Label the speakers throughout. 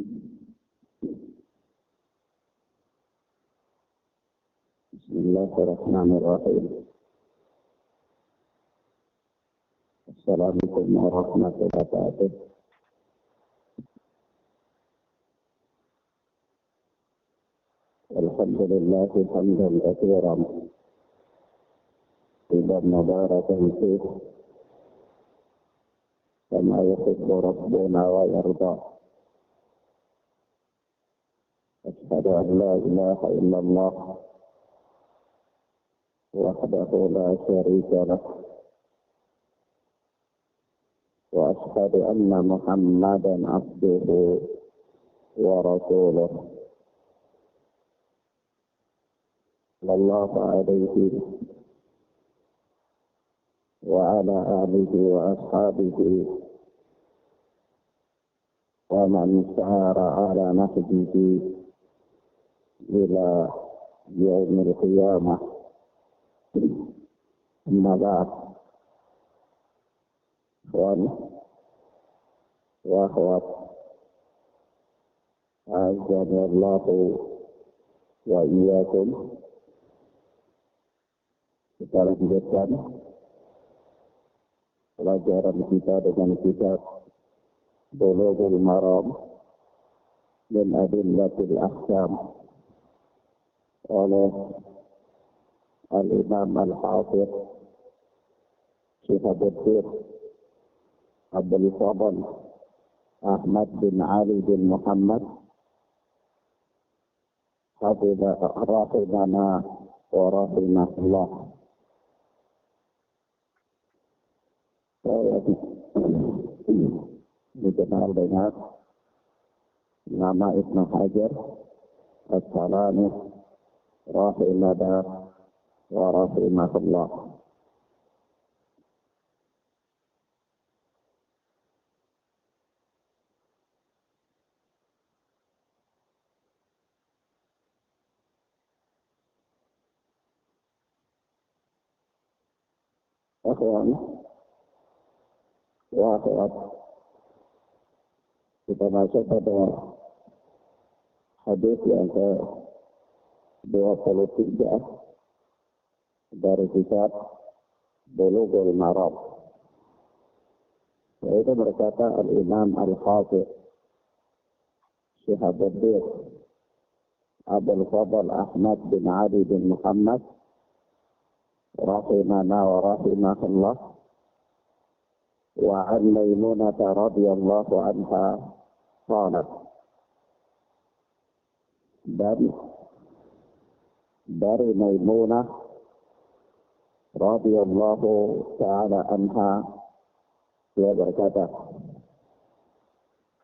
Speaker 1: Bismillahirrahmanirrahim. Assalamualaikum warahmatullahi wabarakatuh. Alhamdulillah hamdan katsiran tayyiban mubarakan fiih kama yuhibbu rabbuna wa yarda. Asyhadu an la ilaha illallah wahdahu la syarika lah wa asyhadu anna Muhammadan abduhu wa rasuluh sallallahu alaihi wa ala alihi wa ashabihi wa man sara ala nahjihi ila yaumil qiyamah. Amma ba'd. Ikhwan wa akhwat, a'azzani Allahu wa iyyakum. Kita lanjutkan pelajaran kita dengan kitab Bulughul Maram min Adillatil Ahkam oleh Al-Imam Al-Hafidh Syihabuddin Abdul Fadl Ahmad bin Ali bin Muhammad rahimana wa rahimahullah. Saya dikenal dengan nama Ibnu Hajar As-Asqalani rahimana wa rahimahullah. Akhwan wa akhwat, kita masuk pada hadis yang ke-23 dari kitab Bulughul Maram. Yaitu berkata Al-Imam Al-Hafidh Syihabuddin Abdul Fadl Ahmad bin Ali bin Muhammad rahimana wa rahimahullah, wa an Maimunah radhiyallahu anha qalat, dan dari Maimunah radhiyallahu ta'ala anha dia berkata,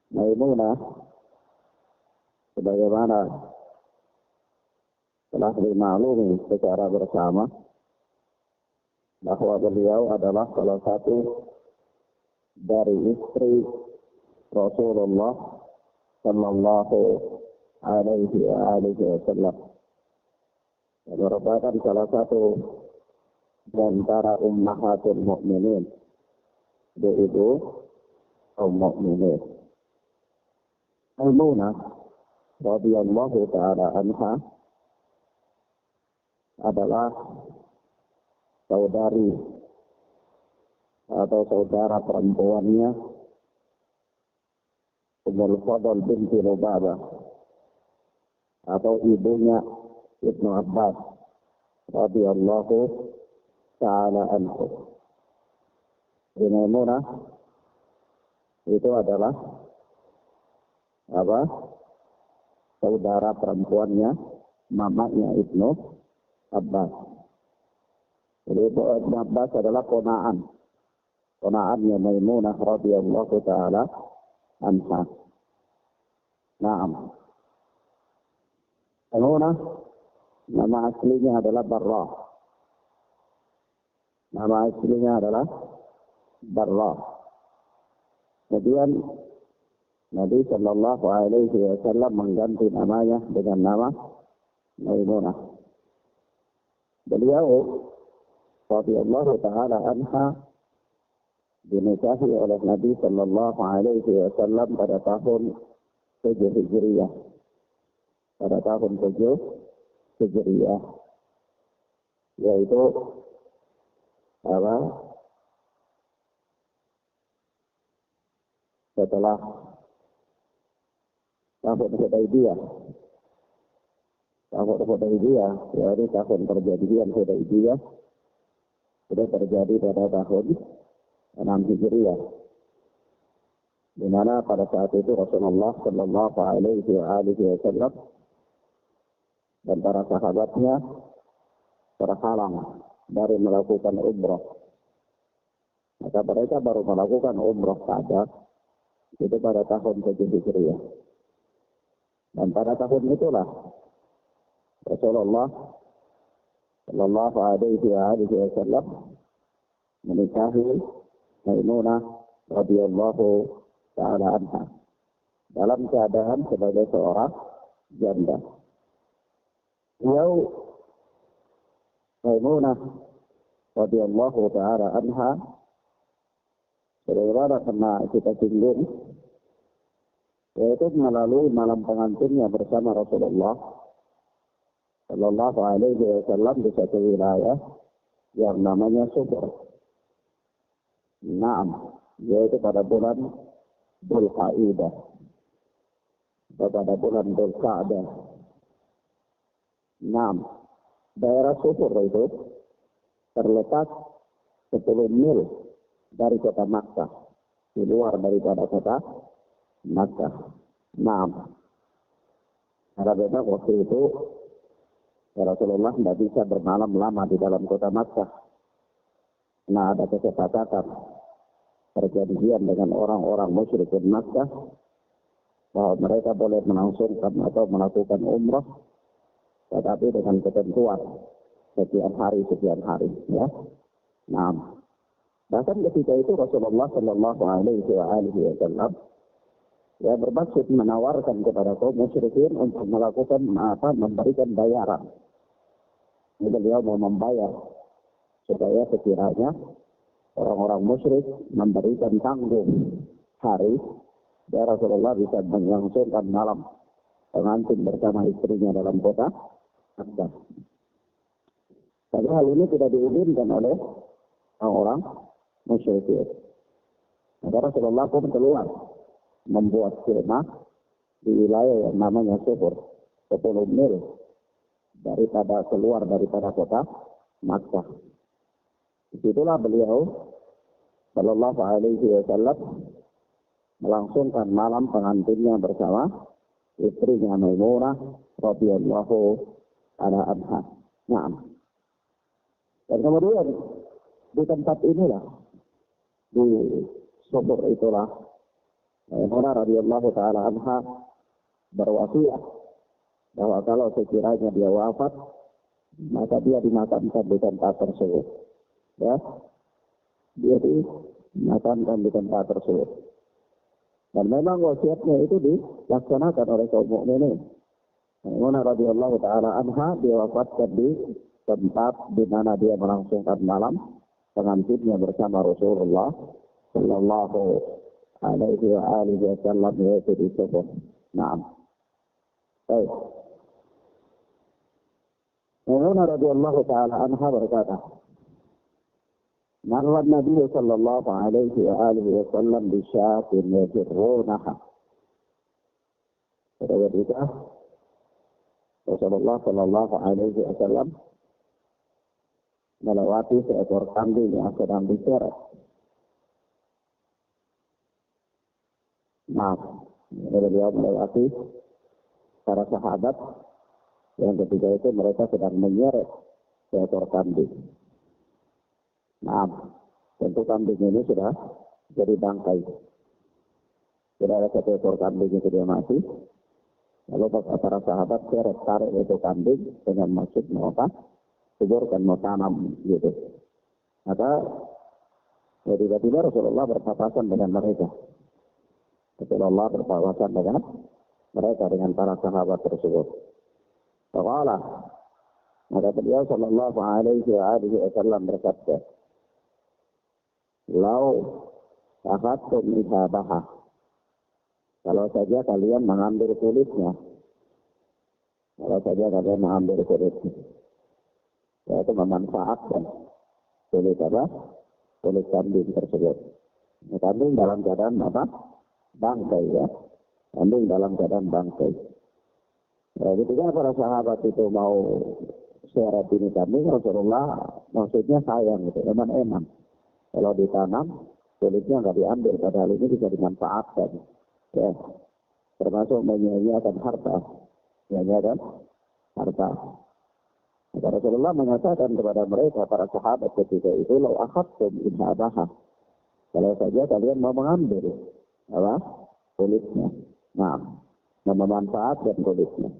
Speaker 1: Maimunah sebagaimana telah dimaklumi secara bersama bahwa beliau adalah salah satu dari istri Rasulullah sallallahu alaihi wasallam, yang merupakan salah satu di antara ummahatul mukminin, ibu kaum mukminin. Maimunah radhiyallahu ta'ala anha adalah saudari atau saudara perempuannya Ummul Fadl binti Lubabah, atau ibunya Ibnu Abbas radhiyallahu ta'ala anhu. Maimunah itu adalah saudara perempuannya mamanya Ibnu Abbas. Jadi Ibnu Abbas adalah ponaannya Maimunah radhiyallahu ta'ala anha. Naam. Maimunah nama aslinya adalah Barrah. Nama aslinya adalah Barrah. Kemudian Nabi sallallahu alaihi wasallam mengganti namanya dengan nama Maimunah. Beliau radhiyallahu ta'ala anha dinikahi oleh Nabi sallallahu alaihi wasallam pada tahun 7 Hijriah. Pada tahun 7 Hijriah. Yaitu apa? Setelah tahun Hudaybiyah. Tahun Hudaybiyah, yaitu tahun perjanjian Hudaybiyah, sudah terjadi pada tahun 6 Hijriah. Di mana pada saat itu Rasulullah Shallallahu Alaihi Wasallam dan para sahabatnya terhalang dari melakukan umrah. Maka mereka baru melakukan umrah saja itu pada tahun 7 Hijriah. Dan pada tahun itulah Rasulullah Shallallahu Alaihi Wasallam menikahi Maimunah radhiyallahu ta'ala anha dalam keadaan sebagai seorang janda. Beliau Maimunah radhiyallahu ta'ala anha sebagaimana pernah kita singgung, yaitu melalui malam pengantinnya bersama Rasulullah Sallallahu Alaihi Wasallam di satu wilayah yang namanya Subur. Naam, yaitu pada bulan Dzulqa'dah, pada bulan Dzulqa'dah. Naam, daerah Subur itu terletak 10 mil dari kota Makkah, di luar daripada kota Makkah. Naam, karena memang waktu itu Rasulullah tidak bisa bermalam lama di dalam kota Makkah. Nah, ada kesepakatan perjanjian dengan orang-orang musyrikin Makkah bahwa mereka boleh melangsungkan atau melakukan umrah, tetapi dengan ketentuan sekian hari, ya. Nah, bahkan ketika itu Rasulullah Shallallahu Alaihi Wasallam ya bermaksud menawarkan kepada kaum musyrikin untuk melakukan memberikan bayaran. Beliau mau membayar supaya sekiranya orang-orang musyrik memberikan tanggung hari, ya Rasulullah bisa melangsungkan malam pengantin bersama istrinya dalam kota Makkah. Tapi hal ini tidak diizinkan oleh orang-orang musyrikin. Maka Rasulullah pun keluar membuat kemah di wilayah yang namanya Subur, 10 mil keluar daripada kota Makkah. Disitulah beliau Sallallahu Alaihi Wasallam melangsungkan malam pengantinnya bersama istrinya Maimunah radhiyallahu anha. Nah, dan kemudian di tempat inilah, di Subur itulah, Maimunah radhiyallahu ta'ala anha berwasiat bahwa kalau sekiranya dia wafat, maka dia dimakamkan di tempat tersebut. Ya, dia dimakamkan di tempat tersebut. Dan memang wasiatnya itu dilaksanakan oleh kaum mukminin. Maimunah radhiyallahu ta'ala anha diwafatkan di tempat di mana dia melangsungkan malam pengantinnya bersama Rasulullah Sallallahu Alaihi Wasallam, yaitu di Subur. Naam. Baik. Maimunah radhiyallahu ta'ala anha berkata, "Marra Nabi sallallahu alaihi wasallam bi syatin yajrunaha." Ketika Rasulullah sallallahu alaihi wasallam melewati seekor kambing yang sedang diseret. Beliau melewati para sahabat yang ketika itu mereka sedang menyeret seekor kambing. Tentu kambing ini sudah jadi bangkai. Tidak ada satu ekor kambing itu dia mati. Lalu para sahabat tarik itu kambing dengan maksud mau kuburkan, mau tanam gitu. Maka tiba-tiba Rasulullah berpapasan dengan mereka. Rasulullah berpapasan dengan mereka, dengan para sahabat tersebut. Faqala, maka beliau sallallahu alaihi wasallam berkata, "Lau akhadtum ihabaha." Kalau saja kalian mengambil kulitnya, yaitu memanfaatkan kulit apa? Kulit kambing tersebut. Kambing dalam keadaan apa? Bangkai ya. Kambing dalam keadaan bangkai. Ketika para sahabat itu mau seret ini kambing, Rasulullah maksudnya sayang gitu, eman-eman. Kalau ditanam, kulitnya nggak diambil, padahal ini bisa dimanfaatkan. Ya, termasuk menyia-nyiakan harta. Menyia-nyiakan harta. Maka Rasulullah mengatakan kepada mereka, para sahabat ketika itu, "Lau akhadtum inhabaha." Kalau saja kalian mau mengambil apa? Kulitnya. Nah, memanfaatkan kulitnya.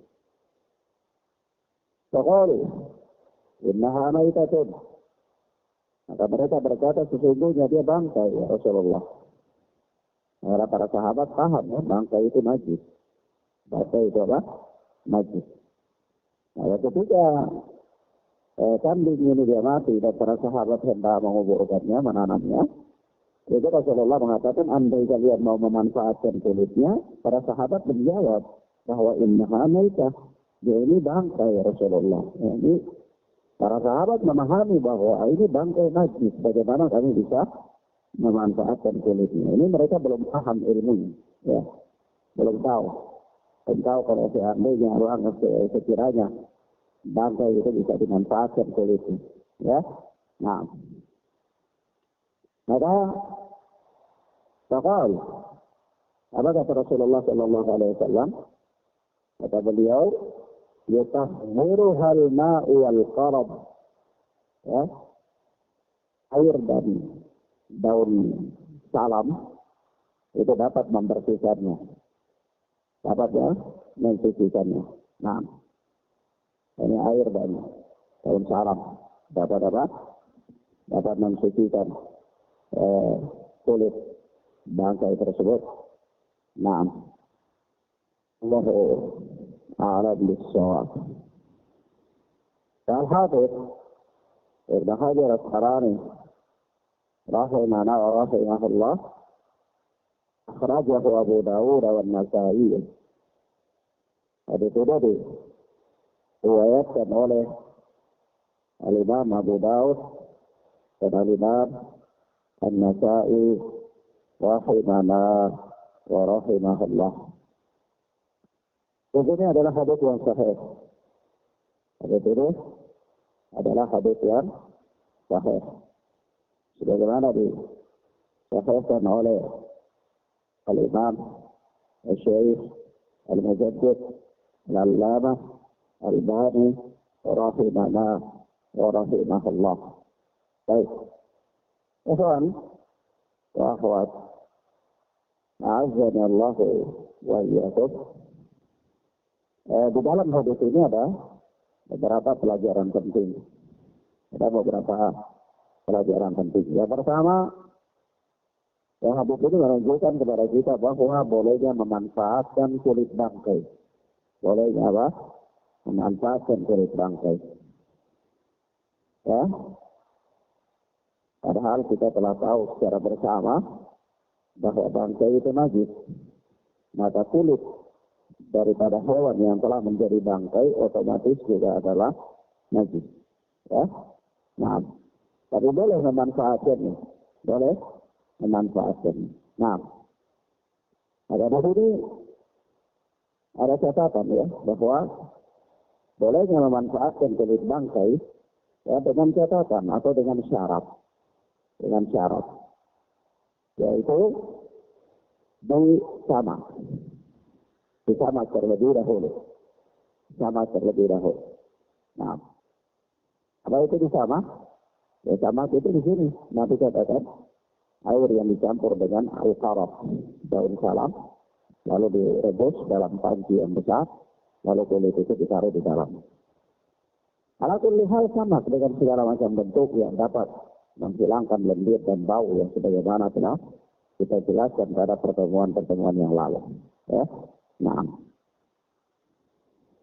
Speaker 1: Faqalu innaha maitatun. Maka mereka berkata, sesungguhnya dia bangkai ya Rasulullah. Karena para sahabat paham ya, bangkai itu najis. Bangkai itu apa? Najis. Nah, ketika kambing ini dia mati dan para sahabat hendak menguburkannya, menanamnya, itu Rasulullah mengatakan, andai kalian mau memanfaatkan kulitnya, para sahabat menjawab bahwa innaha maitah. Ya, ini bangkai ya Rasulullah. Ya, ini para sahabat memahami bahwa ini bangkai najis. Bagaimana kami bisa memanfaatkan kulitnya? Ini mereka belum paham ilmunya. Ya, belum tahu. Dan tahu kalau seandainya orang sekiranya bangkai itu bisa dimanfaatkan kulitnya. Ya, nah. Maka Faqal, apa kata Rasulullah sallallahu alaihi wasallam? Kata beliau, yutahhiruhal ma'u wal qarab. Ya. Air dan daun salam itu dapat membersihkannya. Dapat ya, mensucikannya. Nah, ini air dan daun salam dapat apa? Dapat mensucikan kulit bangkai tersebut. Nah, Allahu a'lam bis-shawab. Al-Hafidz Ibn Hajar Al-Asqalani rahimahana wa rahimahullah akhrajahu Abu Dawud wa An-Nasa'i. Hadits itu diriwayatkan oleh Al-Imam Abu Dawud dan Al-Imam An-Nasa'i rahimahana wa rahimahullah. Ini adalah hadits yang sahih. Hadits ini adalah hadits yang sahih. Sebagaimana disahihkan oleh Al-Imam Al-Syaikh Al-Mujaddid Al-Allamah Al-Albani rahimahana wa rahimahullah. Baik. Ikhwan wa akhwat, a'azzani Allah wa iyyakum. Di dalam hadis ini ada beberapa pelajaran penting. Ada beberapa pelajaran penting. Yang pertama, yang hadis ini menunjukkan kepada kita bahwa bolehnya memanfaatkan kulit bangkai. Bolehnya apa? Memanfaatkan kulit bangkai. Ya. Padahal kita telah tahu secara bersama bahwa bangkai itu najis. Maka kulit daripada hewan yang telah menjadi bangkai otomatis juga adalah najis. Ya. Nah, tapi boleh memanfaatkannya. Boleh memanfaatkannya. Nah, ada di sini ada catatan ya bahwa bolehnya memanfaatkan kulit bangkai ya dengan catatan atau dengan syarat. Dengan syarat. Yaitu sama. Sama terlebih dahulu. Sama terlebih dahulu. Nah, apa itu disama? Ya sama itu di sini. Nanti katakan air yang dicampur dengan al-qarab, daun salam, lalu direbus dalam panci yang besar, lalu kulit itu ditaruh di dalam. Ala kulli hal sama dengan segala macam bentuk yang dapat menghilangkan lendir dan bau yang sebagaimana telah kita jelaskan pada pertemuan-pertemuan yang lalu. Ya. Nah,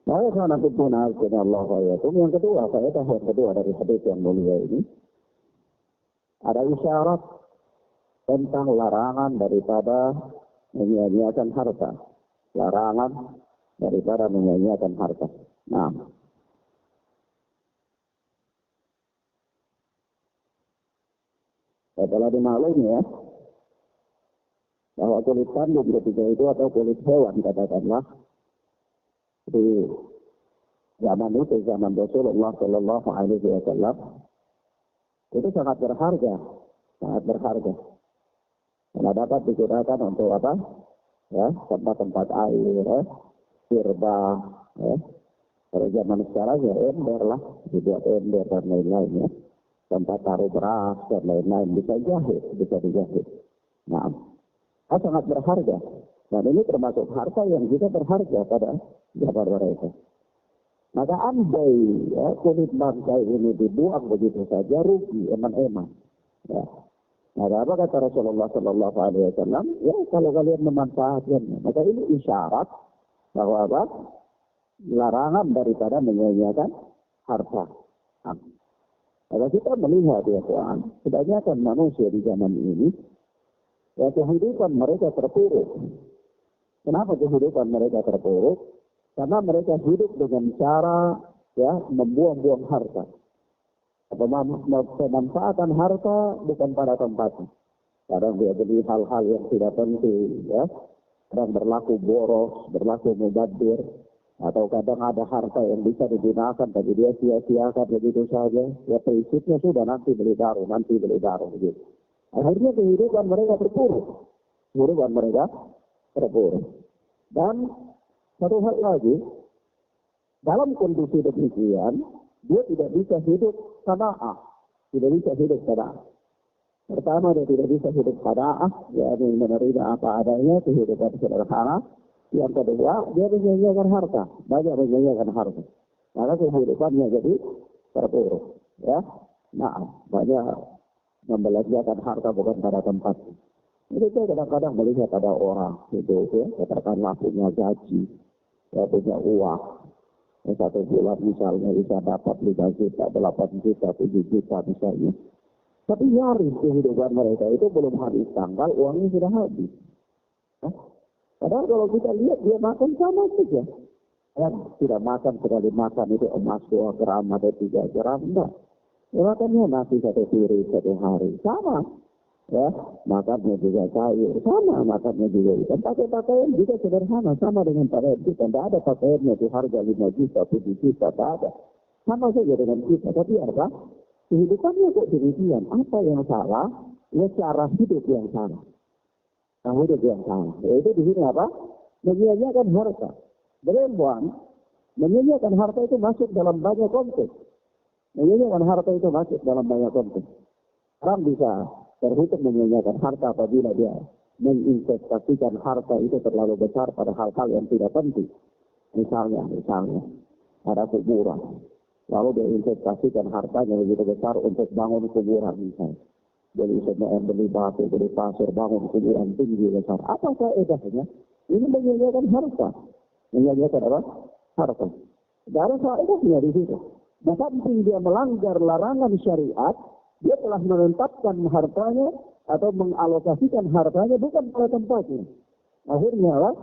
Speaker 1: karena fitnah Allah yang kedua, faedah yang kedua dari hadis yang mulia ini ada isyarat tentang larangan daripada menyia-nyiakan harta. Larangan daripada menyia-nyiakan harta. Nah, setelah dimaklumi ya, bahwa kulit kambing ketika itu atau kulit hewan katakanlah di zaman itu, zaman Rasulullah Shallallahu Alaihi Wasallam itu sangat berharga, sangat berharga. Karena dapat digunakan untuk apa? Ya, tempat-tempat air, ya, sirba, ya. Pada zaman sekarang ya ember lah, dibuat ember dan lain-lain ya. Tempat taruh beras dan lain-lain bisa dijahit. Nah, sangat berharga. Dan ini termasuk harta yang juga berharga pada zaman mereka. Maka andai ya, kulit bangkai ini dibuang begitu saja rugi eman-eman. Ya. Maka apa kata Rasulullah Sallallahu Alaihi Wasallam? Ya kalau kalian memanfaatkannya, maka ini isyarat bahwa apa? Larangan daripada menyia-nyiakan harta. Maka kita melihat ya Tuhan, kebanyakan manusia di zaman ini, ya kehidupan mereka terpuruk. Kenapa kehidupan mereka terpuruk? Karena mereka hidup dengan cara ya membuang-buang harta. Pemanfaatan harta bukan pada tempatnya. Kadang dia beli hal-hal yang tidak penting, ya. Kadang berlaku boros, berlaku mubadir, atau kadang ada harta yang bisa digunakan tapi dia sia-siakan begitu saja. Ya prinsipnya sudah nanti beli baru begitu. Akhirnya kehidupan mereka terpuruk. Dan satu hal lagi, dalam kondisi demikian, dia tidak bisa hidup qanaah. Pertama, dia tidak bisa hidup qanaah, dia menerima apa adanya, kehidupan sederhana. Yang kedua, dia menyia-nyiakan harta, banyak menyia-nyiakan harta. Maka kehidupannya jadi terpuruk. Ya, nah, banyak membelanjakan harta bukan pada tempatnya. Itu kadang-kadang melihat ada orang itu, ya, katakanlah punya gaji, ya, punya uang. Satu bulan misalnya bisa dapat 5 juta, 8 juta, 7 juta misalnya. Tapi nyaris kehidupan mereka itu belum habis tanggal, uangnya sudah habis. Padahal kalau kita lihat dia makan sama saja. Ya, tidak makan sekali makan itu emas 2 gram atau 3 gram, enggak. Ya, makannya nasi 1 piring 1 hari, sama. Ya, makannya juga sayur, sama makannya juga ikan. Pakaian juga sederhana, sama dengan pakaian kita. Tidak ada pakaiannya itu harga 5 juta, 7 juta, tidak ada. Sama saja dengan kita. Tapi apa? Kehidupannya kok demikian. Apa yang salah? Ya cara hidup yang salah. Hidup yang salah. Yaitu di sini apa? Menyia-nyiakan harta. Berembuan, menyia-nyiakan harta itu masuk dalam banyak konteks. Orang bisa terhitung menyia-nyiakan harta apabila dia menginvestasikan harta itu terlalu besar pada hal-hal yang tidak penting. Misalnya ada kuburan. Lalu dia investasikan hartanya begitu besar untuk bangun kuburan misalnya. Beli semen, beli batu, beli pasir, bangun kuburan tinggi besar. Apa faedahnya? Ini menyia-nyiakan harta. Menyia-nyiakan apa? Harta. Tidak ada faedahnya di situ. Nah, samping dia melanggar larangan syariat, dia telah menetapkan hartanya atau mengalokasikan hartanya bukan pada tempatnya. Akhirnya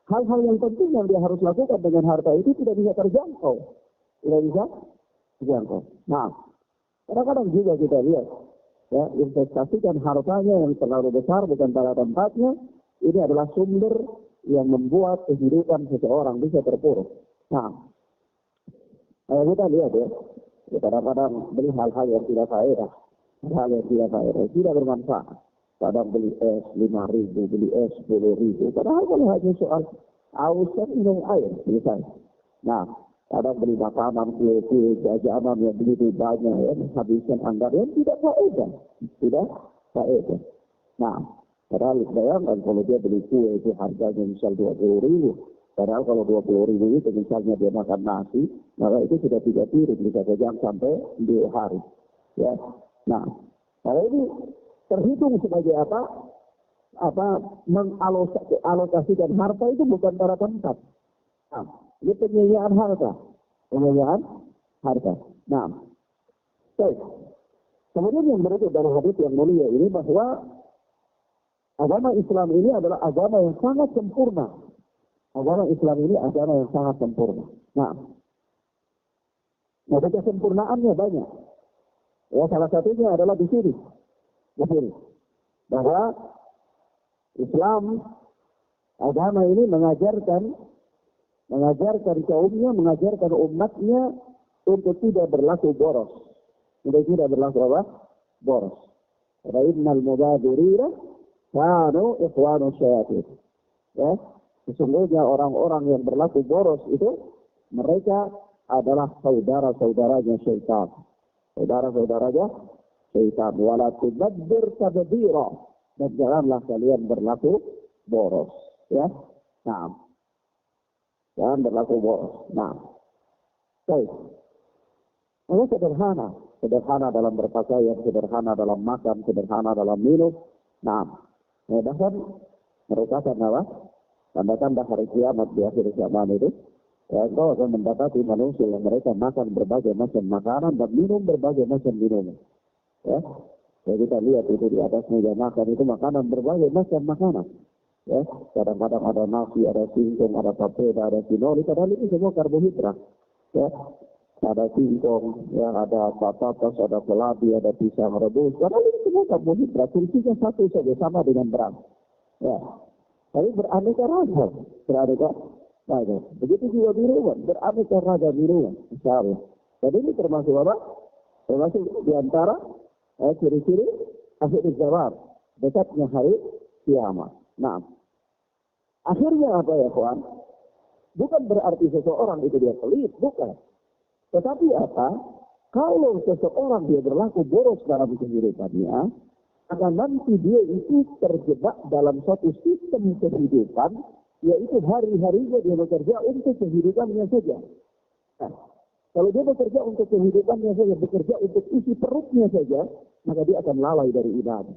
Speaker 1: hal-hal yang penting yang dia harus lakukan dengan harta itu tidak bisa terjangkau. Nah, kadang-kadang juga kita lihat, ya, investasikan hartanya yang terlalu besar bukan pada tempatnya, ini adalah sumber yang membuat kehidupan seseorang bisa terpuruk. Nah, kita lihat ya, kadang-kadang beli hal-hal yang tidak faedah, tidak bermanfaat. Kadang beli es 5.000, beli es 10.000. Padahal kalau hanya soal aus dan minum air, misalnya. Nah, kadang beli makanan, kue-kue, jajanan yang begitu banyak, ya, habiskan anggaran tidak faedah. Nah, padahal bayangkan kalau dia beli kue itu harganya misal 20.000. Padahal kalau 20.000 itu misalnya dia makan nasi, maka itu sudah 3 piring bisa kejam sampai 2 hari. Ya. Nah, kalau ini terhitung sebagai apa mengalokasikan harta itu bukan pada tempat. Nah, ini penyediaan harta. Nah, baik. Kemudian yang berikut dari hadis yang mulia ini bahwa Agama Islam ini adalah agama yang sangat sempurna. Agama Islam ini agama yang sangat sempurna. Nah, kesempurnaannya banyak. Ya, salah satunya adalah di sini. Bahwa Islam, agama ini mengajarkan kaumnya, mengajarkan umatnya untuk tidak berlaku boros. Untuk tidak berlaku apa? Boros. Fa innal mubadzirina kanu ikhwanu syayatin. Ya, sesungguhnya orang-orang yang berlaku boros itu mereka adalah saudara-saudaranya syaitan. Saudara-saudaranya syaitan. Wala tubadzir tabdzira. Dan janganlah kalian berlaku boros. Ya. Nah. Jangan berlaku boros. Nah. Baik. Ini sederhana dalam berpakaian, sederhana dalam makan, sederhana dalam minum. Nah, bahkan merupakan apa? Tanda-tanda hari kiamat di akhir zaman itu. Ya, engkau akan mendapati manusia yang mereka makan berbagai macam makanan dan minum berbagai macam minuman. Ya, jadi kita lihat itu di atas meja makan itu makanan berbagai macam makanan. Ya, kadang-kadang ada nasi, ada singkong, ada papeda, ada sinoli, padahal itu semua karbohidrat. Ya, ada singkong, ya, ada patatas, ada keladi, ada pisang rebus, padahal itu semua karbohidrat. Fungsinya satu saja, sama dengan beras. Ya, tapi beraneka ragam, begitu juga minuman, beraneka ragam minuman, insya Allah. Jadi ini termasuk apa? Termasuk diantara ciri-ciri akhir zaman, dekatnya hari kiamat. Nah, akhirnya apa ya kawan? Bukan berarti seseorang itu dia pelit, bukan. Tetapi apa? Kalau seseorang dia berlaku boros dalam kehidupannya, maka nanti dia itu terjebak dalam suatu sistem kehidupan, yaitu hari-harinya dia bekerja untuk kehidupannya saja. Nah, kalau dia bekerja untuk kehidupannya saja, bekerja untuk isi perutnya saja, maka dia akan lalai dari ibadah.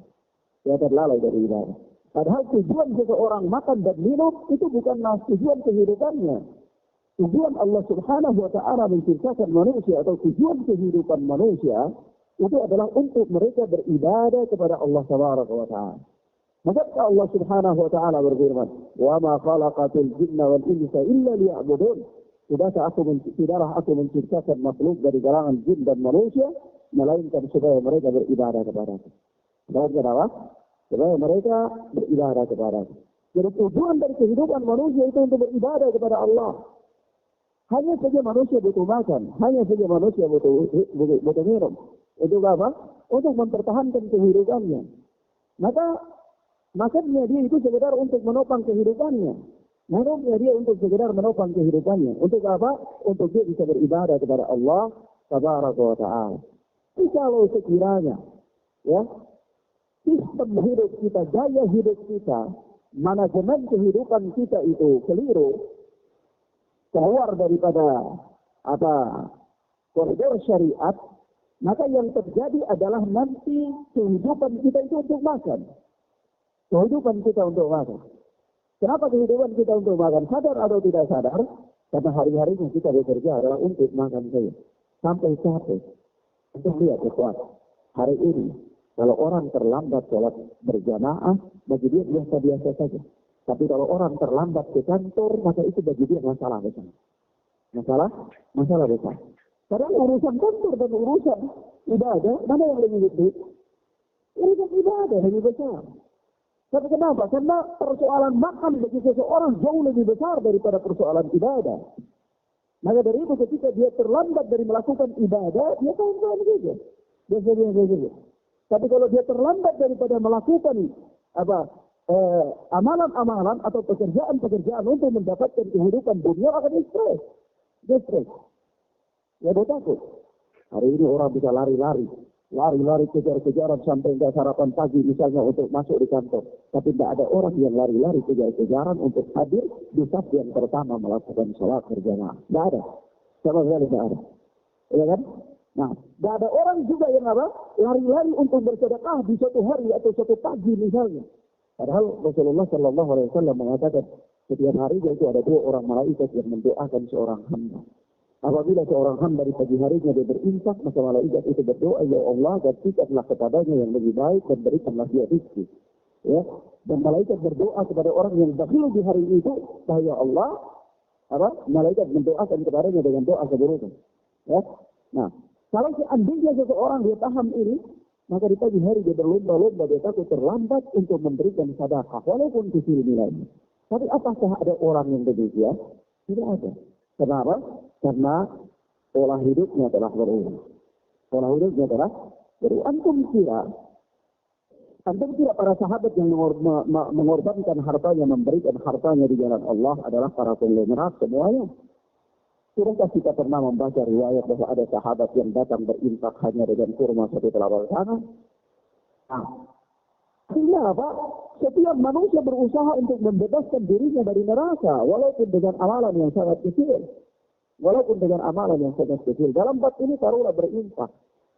Speaker 1: Padahal tujuan seseorang makan dan minum itu bukanlah tujuan kehidupannya. Tujuan Allah Subhanahu wa Ta'ala menciptakan manusia atau tujuan kehidupan manusia itu adalah untuk mereka beribadah kepada Allah Subhanahu wa Ta'ala. Maka Allah Subhanahu wa Ta'ala berfirman, "Wa ma khalaqatul jinna wal insa illa liya'budun." Tidaklah aku menciptakan makhluk dari kalangan jin dan manusia melainkan supaya mereka beribadah kepada-Ku. Kenapa? Supaya mereka beribadah kepada-Ku. Jadi tujuan dari kehidupan manusia itu untuk beribadah kepada Allah. Hanya saja manusia butuh makan, hanya saja manusia butuh minum. Untuk apa? Untuk mempertahankan kehidupannya. Maka makannya dia itu sekedar untuk menopang kehidupannya. Minumnya dia untuk sekedar menopang kehidupannya. Untuk apa? Untuk dia bisa beribadah kepada Allah Tabaraka wa Ta'ala. Tapi kalau sekiranya ya, sistem hidup kita, gaya hidup kita, manajemen kehidupan kita itu keliru, keluar daripada koridor syariat, maka yang terjadi adalah nanti kehidupan kita itu untuk makan. Kehidupan kita untuk makan. Kenapa kehidupan kita untuk makan? Sadar atau tidak sadar? Karena hari-harinya kita bekerja adalah untuk makan saja. Sampai capek. Untuk lihat ya, hari ini kalau orang terlambat sholat berjamaah, bagi dia biasa-biasa saja. Tapi kalau orang terlambat ke kantor, maka itu bagi dia masalah besar. Masalah besar. Padahal urusan kantor dan urusan ibadah, mana yang lebih gede? Urusan ibadah lebih besar. Tapi kenapa? Karena persoalan makan bagi seseorang jauh lebih besar daripada persoalan ibadah. Maka dari itu ketika dia terlambat dari melakukan ibadah, dia tahan-tahan saja. Dia saja. Tapi kalau dia terlambat daripada melakukan amalan-amalan atau pekerjaan-pekerjaan untuk mendapatkan kehidupan dunia, akan stres. Dia stres. Ya dia takut. Hari ini orang bisa lari-lari kejar-kejaran sampai tidak sarapan pagi misalnya untuk masuk di kantor. Tapi tidak ada orang yang lari-lari kejar-kejaran untuk hadir di saf yang pertama melakukan sholat berjamaah. Tidak ada. Sama sekali tidak ada. Ya kan? Nah, tidak ada orang juga yang lari-lari untuk bersedekah di suatu hari atau suatu pagi misalnya. Padahal Rasulullah Shallallahu Alaihi Wasallam mengatakan setiap hari itu ada 2 orang malaikat yang mendoakan seorang hamba. Apabila seorang hamba di pagi harinya dia berinfak, maka malaikat itu berdoa, ya Allah, gantikanlah kepadanya yang lebih baik dan berikanlah dia rezeki. Ya, dan malaikat berdoa kepada orang yang bakhil di hari itu, cahaya Allah, malaikat mendoakan kepadanya dengan doa keburukan. Ya. Nah, kalau seandainya seseorang dia paham ini, maka di pagi hari dia berlomba-lomba, dia takut terlambat untuk memberikan sedekah, walaupun kecil nilainya. Tapi apakah ada orang yang demikian? Tidak ada. Kenapa? Karena pola hidupnya telah berubah. Pola hidupnya telah berubah. Antum kira para sahabat yang mengorbankan hartanya, memberikan hartanya di jalan Allah adalah para konglomerat semuanya. Sudahkah kita pernah membaca riwayat bahwa ada sahabat yang datang berinfak hanya dengan kurma satu telapak tangan? Nah, artinya apa? Setiap manusia berusaha untuk membebaskan dirinya dari neraka, walaupun dengan amalan yang sangat kecil. Walaupun dengan amalan yang sangat kecil. Dalam bab ini taruhlah berinfak.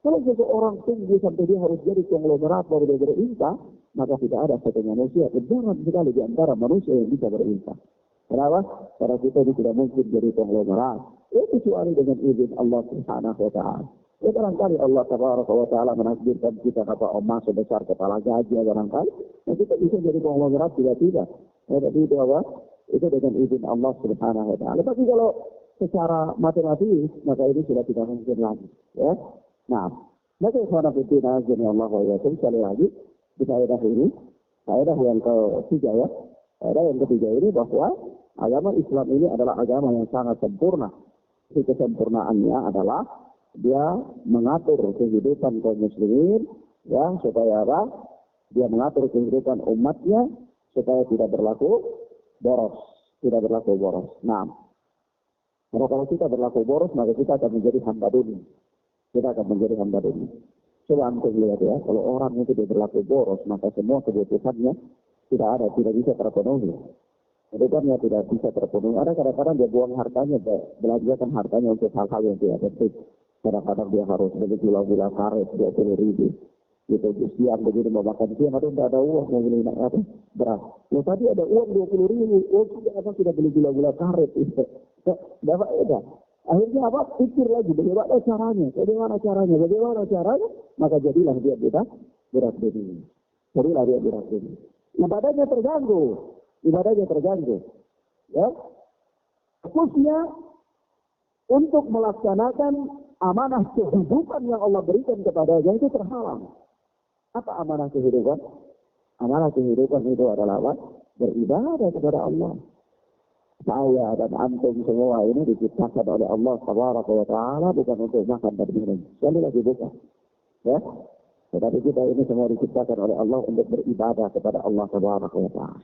Speaker 1: Kalau seseorang tinggi sampai dia harus jadi konglomerat baru dia berinfak, maka tidak ada satu manusia, jarang sekali di antara manusia yang bisa berinfak. Kenapa? Karena kita ini tidak mungkin jadi konglomerat. Kecuali dengan izin Allah Subhanahu wa Ta'ala. Ya barangkali Allah Tabaraka wa Ta'ala menakdirkan kita kata emas sebesar kepala gajah barangkali. Dan kita bisa jadi konglomerat tiba-tiba. Ya, tapi itu apa? Itu dengan izin Allah Subhanahu wa Ta'ala. Tapi kalau secara matematis, maka ini sudah tidak mungkin lagi. Ya. Nah, maka ikhwan fillah azza Allah wa yakum sekali lagi di kaidah ini, kaidah yang ketiga ya. Kaidah yang ketiga ini bahwa agama Islam ini adalah agama yang sangat sempurna. Kesempurnaannya adalah dia mengatur kehidupan kaum muslimin ya supaya apa? Dia mengatur kehidupan umatnya supaya tidak berlaku boros, tidak berlaku boros. Nah, kalau kita berlaku boros maka kita akan menjadi hamba dunia. Kita akan menjadi hamba dunia. Coba antum lihat ya, kalau orang itu dia berlaku boros maka semua kebutuhannya tidak bisa terpenuhi. Kebutuhannya tidak bisa terpenuhi. Ada kadang-kadang dia buang hartanya, belanjakan hartanya untuk hal-hal yang tidak penting. Kadang-kadang dia harus beli gula-gula karet 20.000. Gitu, siang begini mau makan siang, aduh tidak ada uang mau beli apa beras. Loh tadi ada uang 20.000, oh sudah beli gula-gula karet. Dapat edah. Akhirnya apa? Pikir lagi bagaimana caranya, maka jadilah dia berat dunia. Jadilah dia berat dunia. Ibadahnya terganggu. Ya. Khususnya untuk melaksanakan amanah kehidupan yang Allah berikan kepadanya itu terhalang. Apa amanah kehidupan? Amanah kehidupan itu adalah apa? Beribadah kepada Allah. Saya dan antum semua ini diciptakan oleh Allah Tabaraka wa Ta'ala bukan untuk makan dan minum. Sekali lagi bukan. Ya. Tetapi kita ini semua diciptakan oleh Allah untuk beribadah kepada Allah Tabaraka wa Ta'ala.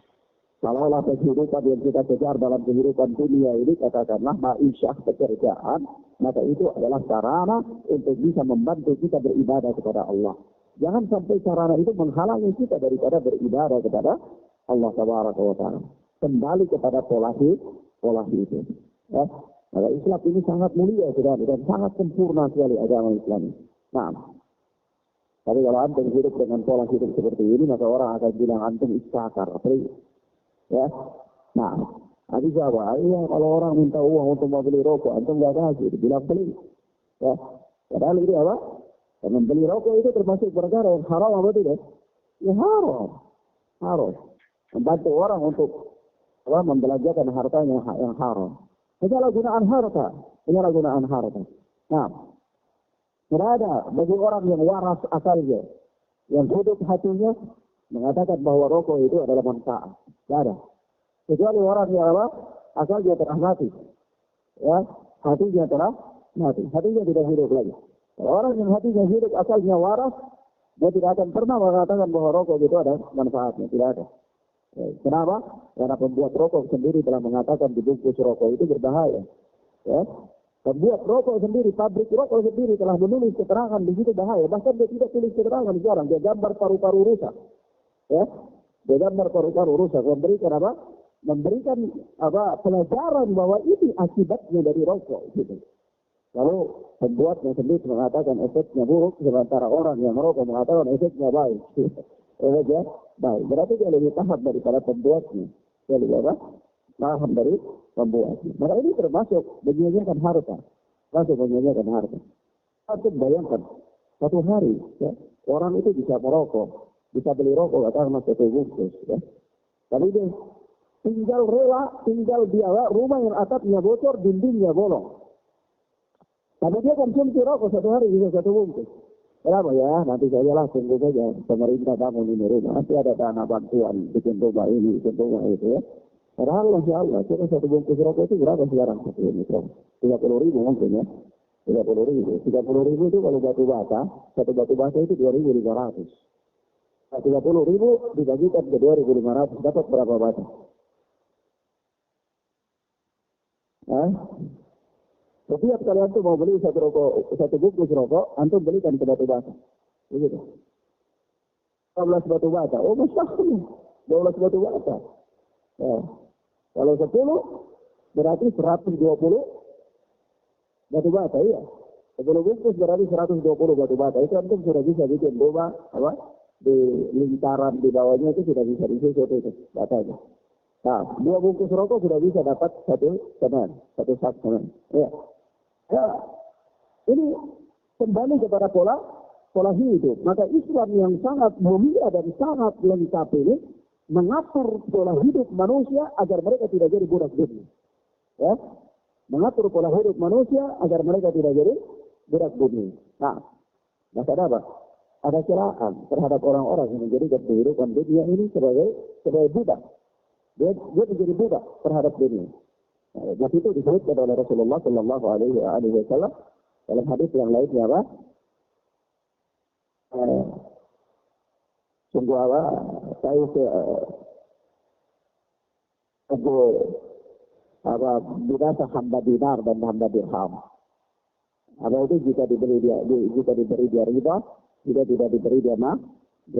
Speaker 1: Kalaulah kehidupan yang kita kejar dalam kehidupan dunia ini katakanlah ma'isyah pekerjaan, maka itu adalah sarana untuk bisa membantu kita beribadah kepada Allah. Jangan sampai sarana itu menghalangi kita daripada beribadah kepada Allah Tabaraka wa Ta'ala. Kembali kepada pola hidup. Ya. Maka Islam ini sangat mulia sekali dan sangat sempurna sekali agama Islam. Nah, tapi kalau antum hidup dengan pola hidup seperti ini, maka orang akan bilang antum istakar. Ya. Nah, nanti jawab, iya kalau orang minta uang untuk mau beli rokok, antum nggak kasih, dibilang beli. Ya. Padahal itu apa? Karena beli rokok itu termasuk perkara yang haram apa tidak? Ya haram. Membantu orang untuk membelanjakan hartanya yang haram. Penyalahgunaan harta. Nah, tidak ada bagi orang yang waras akalnya, yang hidup hatinya mengatakan bahwa rokok itu adalah manfaat. Tidak ada. Kecuali orang yang akalnya telah mati. Ya, hatinya telah mati. Hatinya tidak hidup lagi. Kalau orang yang hatinya hidup, akalnya waras, dia tidak akan pernah mengatakan bahwa rokok itu ada manfaatnya. Tidak ada. Kenapa? Karena pembuat rokok sendiri telah mengatakan di bungkus rokok itu berbahaya. Ya. Pembuat rokok sendiri, pabrik rokok sendiri telah menulis keterangan di situ bahaya. Bahkan dia tidak tulis keterangan sekarang, dia gambar paru-paru rusak. Ya. Dia gambar paru-paru rusak. Memberikan pelajaran bahwa ini akibatnya dari rokok. Gitu. Lalu pembuatnya sendiri mengatakan efeknya buruk, sementara orang yang merokok mengatakan efeknya baik. Efeknya baik. Berarti dia lebih paham daripada pembuatnya. Dia lebih paham dari pembuatnya. Maka ini termasuk menyia-nyiakan harta. Satu bayangkan, satu hari ya, orang itu bisa merokok bisa beli rokok katakanlah 1 bungkus, ya. Tapi dia tinggal dia rumah yang atapnya bocor, dindingnya bolong. Tapi dia konsumsi rokok 1 hari bisa 1 bungkus. Kenapa ya? Nanti sajalah, tunggu saja. Pemerintah bangun ini rumah, nanti ada dana bantuan bikin rumah ini, bikin rumah itu, ya. Padahal Masya Allah, cuma 1 bungkus rokok itu berapa sekarang? 30.000 mungkin, ya. 30.000. 30.000 itu kalau batu bata, 1 batu bata itu 2.500. Nah, 30.000 dibagikan ke 2.500, dapat berapa bata? Setiap kalian tuh mau beli 1 bungkus rokok, antum belikan ke batu bata. Begitu. 12 batu bata. Oh, Masya Allah. 12 batu bata. Ya. Kalau 10, berarti 120 batu bata, iya. 10 bungkus berarti 120 batu bata. Itu antum sudah bisa bikin rumah, di lingkaran di bawahnya itu sudah bisa disusun itu batanya. Nah, 2 bungkus rokok sudah bisa dapat 1 sak semen. Ya. Ya, ini kembali kepada pola hidup. Maka Islam yang sangat mulia dan sangat lengkap ini mengatur pola hidup manusia agar mereka tidak jadi budak dunia. Ya, mengatur pola hidup manusia agar mereka tidak jadi budak dunia. Nah, ada apa? Ada celaan terhadap orang-orang yang menjadikan kehidupan dunia ini sebagai budak. Dia menjadi budak terhadap dunia. Nah, itu disebutkan oleh Rasulullah Sallallahu Alaihi Wasallam dalam hadis yang lainnya, apa? Sungguh apa? Saya binasa hamba dinar dan hamba dirham. Apa itu jika diberi dia riba, jika tidak diberi dia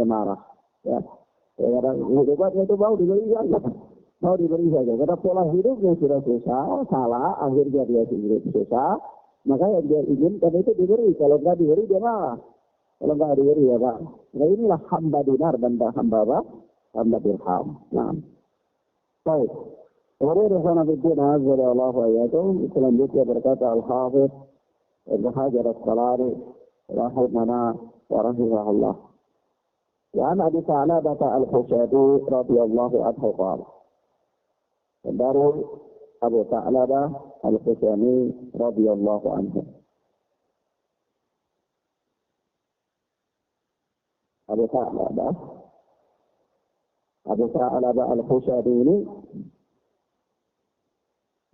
Speaker 1: marah. Ya. Kadang hidupnya itu mau diberi saja. Karena pola hidupnya sudah susah, salah, akhirnya dia susah. Maka yang dia inginkan itu diberi. Kalau nggak diberi dia marah. Kalau nggak diberi ya Pak. Nah inilah hamba dinar dan hamba apa? Hamba dirham. Nah, baik. Kemudian Rasulullah bin Azza wa Jalla selanjutnya berkata Al-Hafidh Ibn Hajar Al-Asqalani rahimahullah wa rahimahullah. وعن أبي ثعلبة الخشني رضي الله عنه قال dari Abu Tha'labah Al-Khusani radhiyallahu anhu. Abu Tha'labah Al-Khusani ini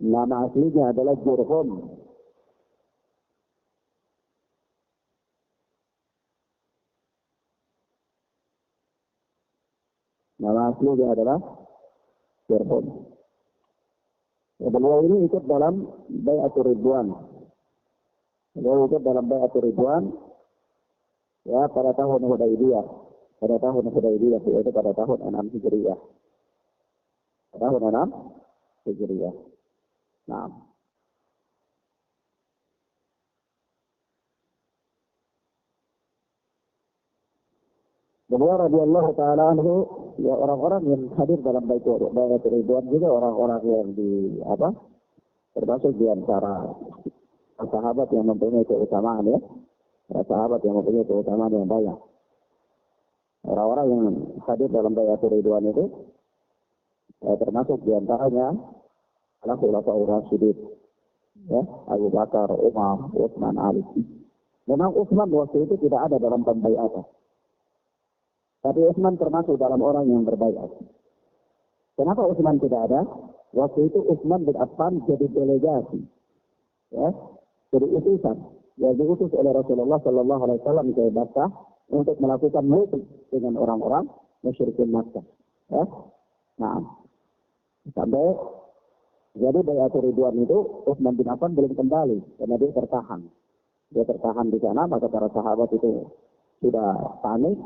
Speaker 1: nama aslinya adalah Jurhum. Nama aslinya adalah Jurhum. Beliau ini ikut dalam Bai'atur Ridwan. Ya pada tahun Hudaybiyah. Yaitu pada tahun 6 Hijriah. Nah. Beliau radhiyallahu taala anhu, ya orang-orang yang hadir dalam Bai'atur Ridwan juga orang-orang yang termasuk di antara sahabat yang mempunyai keutamaan, ya. Sahabat yang mempunyai keutamaan yang banyak. Orang-orang yang hadir dalam Bai'atur Ridwan itu termasuk di antaranya adalah Khulafaur Rasyidin, ya, Abu Bakar, Umar, Utsman, Ali. Memang Utsman waktu itu tidak ada dalam pembaiatan. Tapi Utsman termasuk dalam orang yang berbaiat. Kenapa Utsman tidak ada? Waktu itu Utsman bin Affan jadi delegasi, ya, jadi utusan yang diutus oleh Rasulullah Sallallahu Alaihi Wasallam ke Makkah untuk melakukan musuh dengan orang-orang musyrikin Makkah. Ya. Nah, sampai jadi Bai'atur Ridwan itu Utsman bin Affan belum kembali karena dia tertahan. Di sana, maka para sahabat itu sudah panik.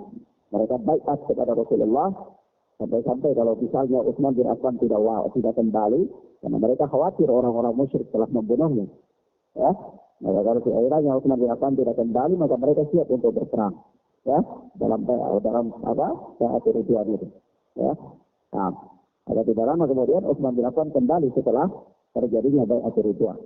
Speaker 1: Mereka baiat kepada Rasulullah sampai kalau misalnya Utsman bin Affan tidak kembali karena mereka khawatir orang-orang musyrik telah membunuhnya. Ya, maka kalau akhirnya Utsman bin Affan tidak kembali maka mereka siap untuk berperang. Ya, dalam Bai'atur Ridwan itu. Ya. Nah, ada tidak lama kemudian Utsman bin Affan kembali setelah terjadinya Bai'atur Ridwan.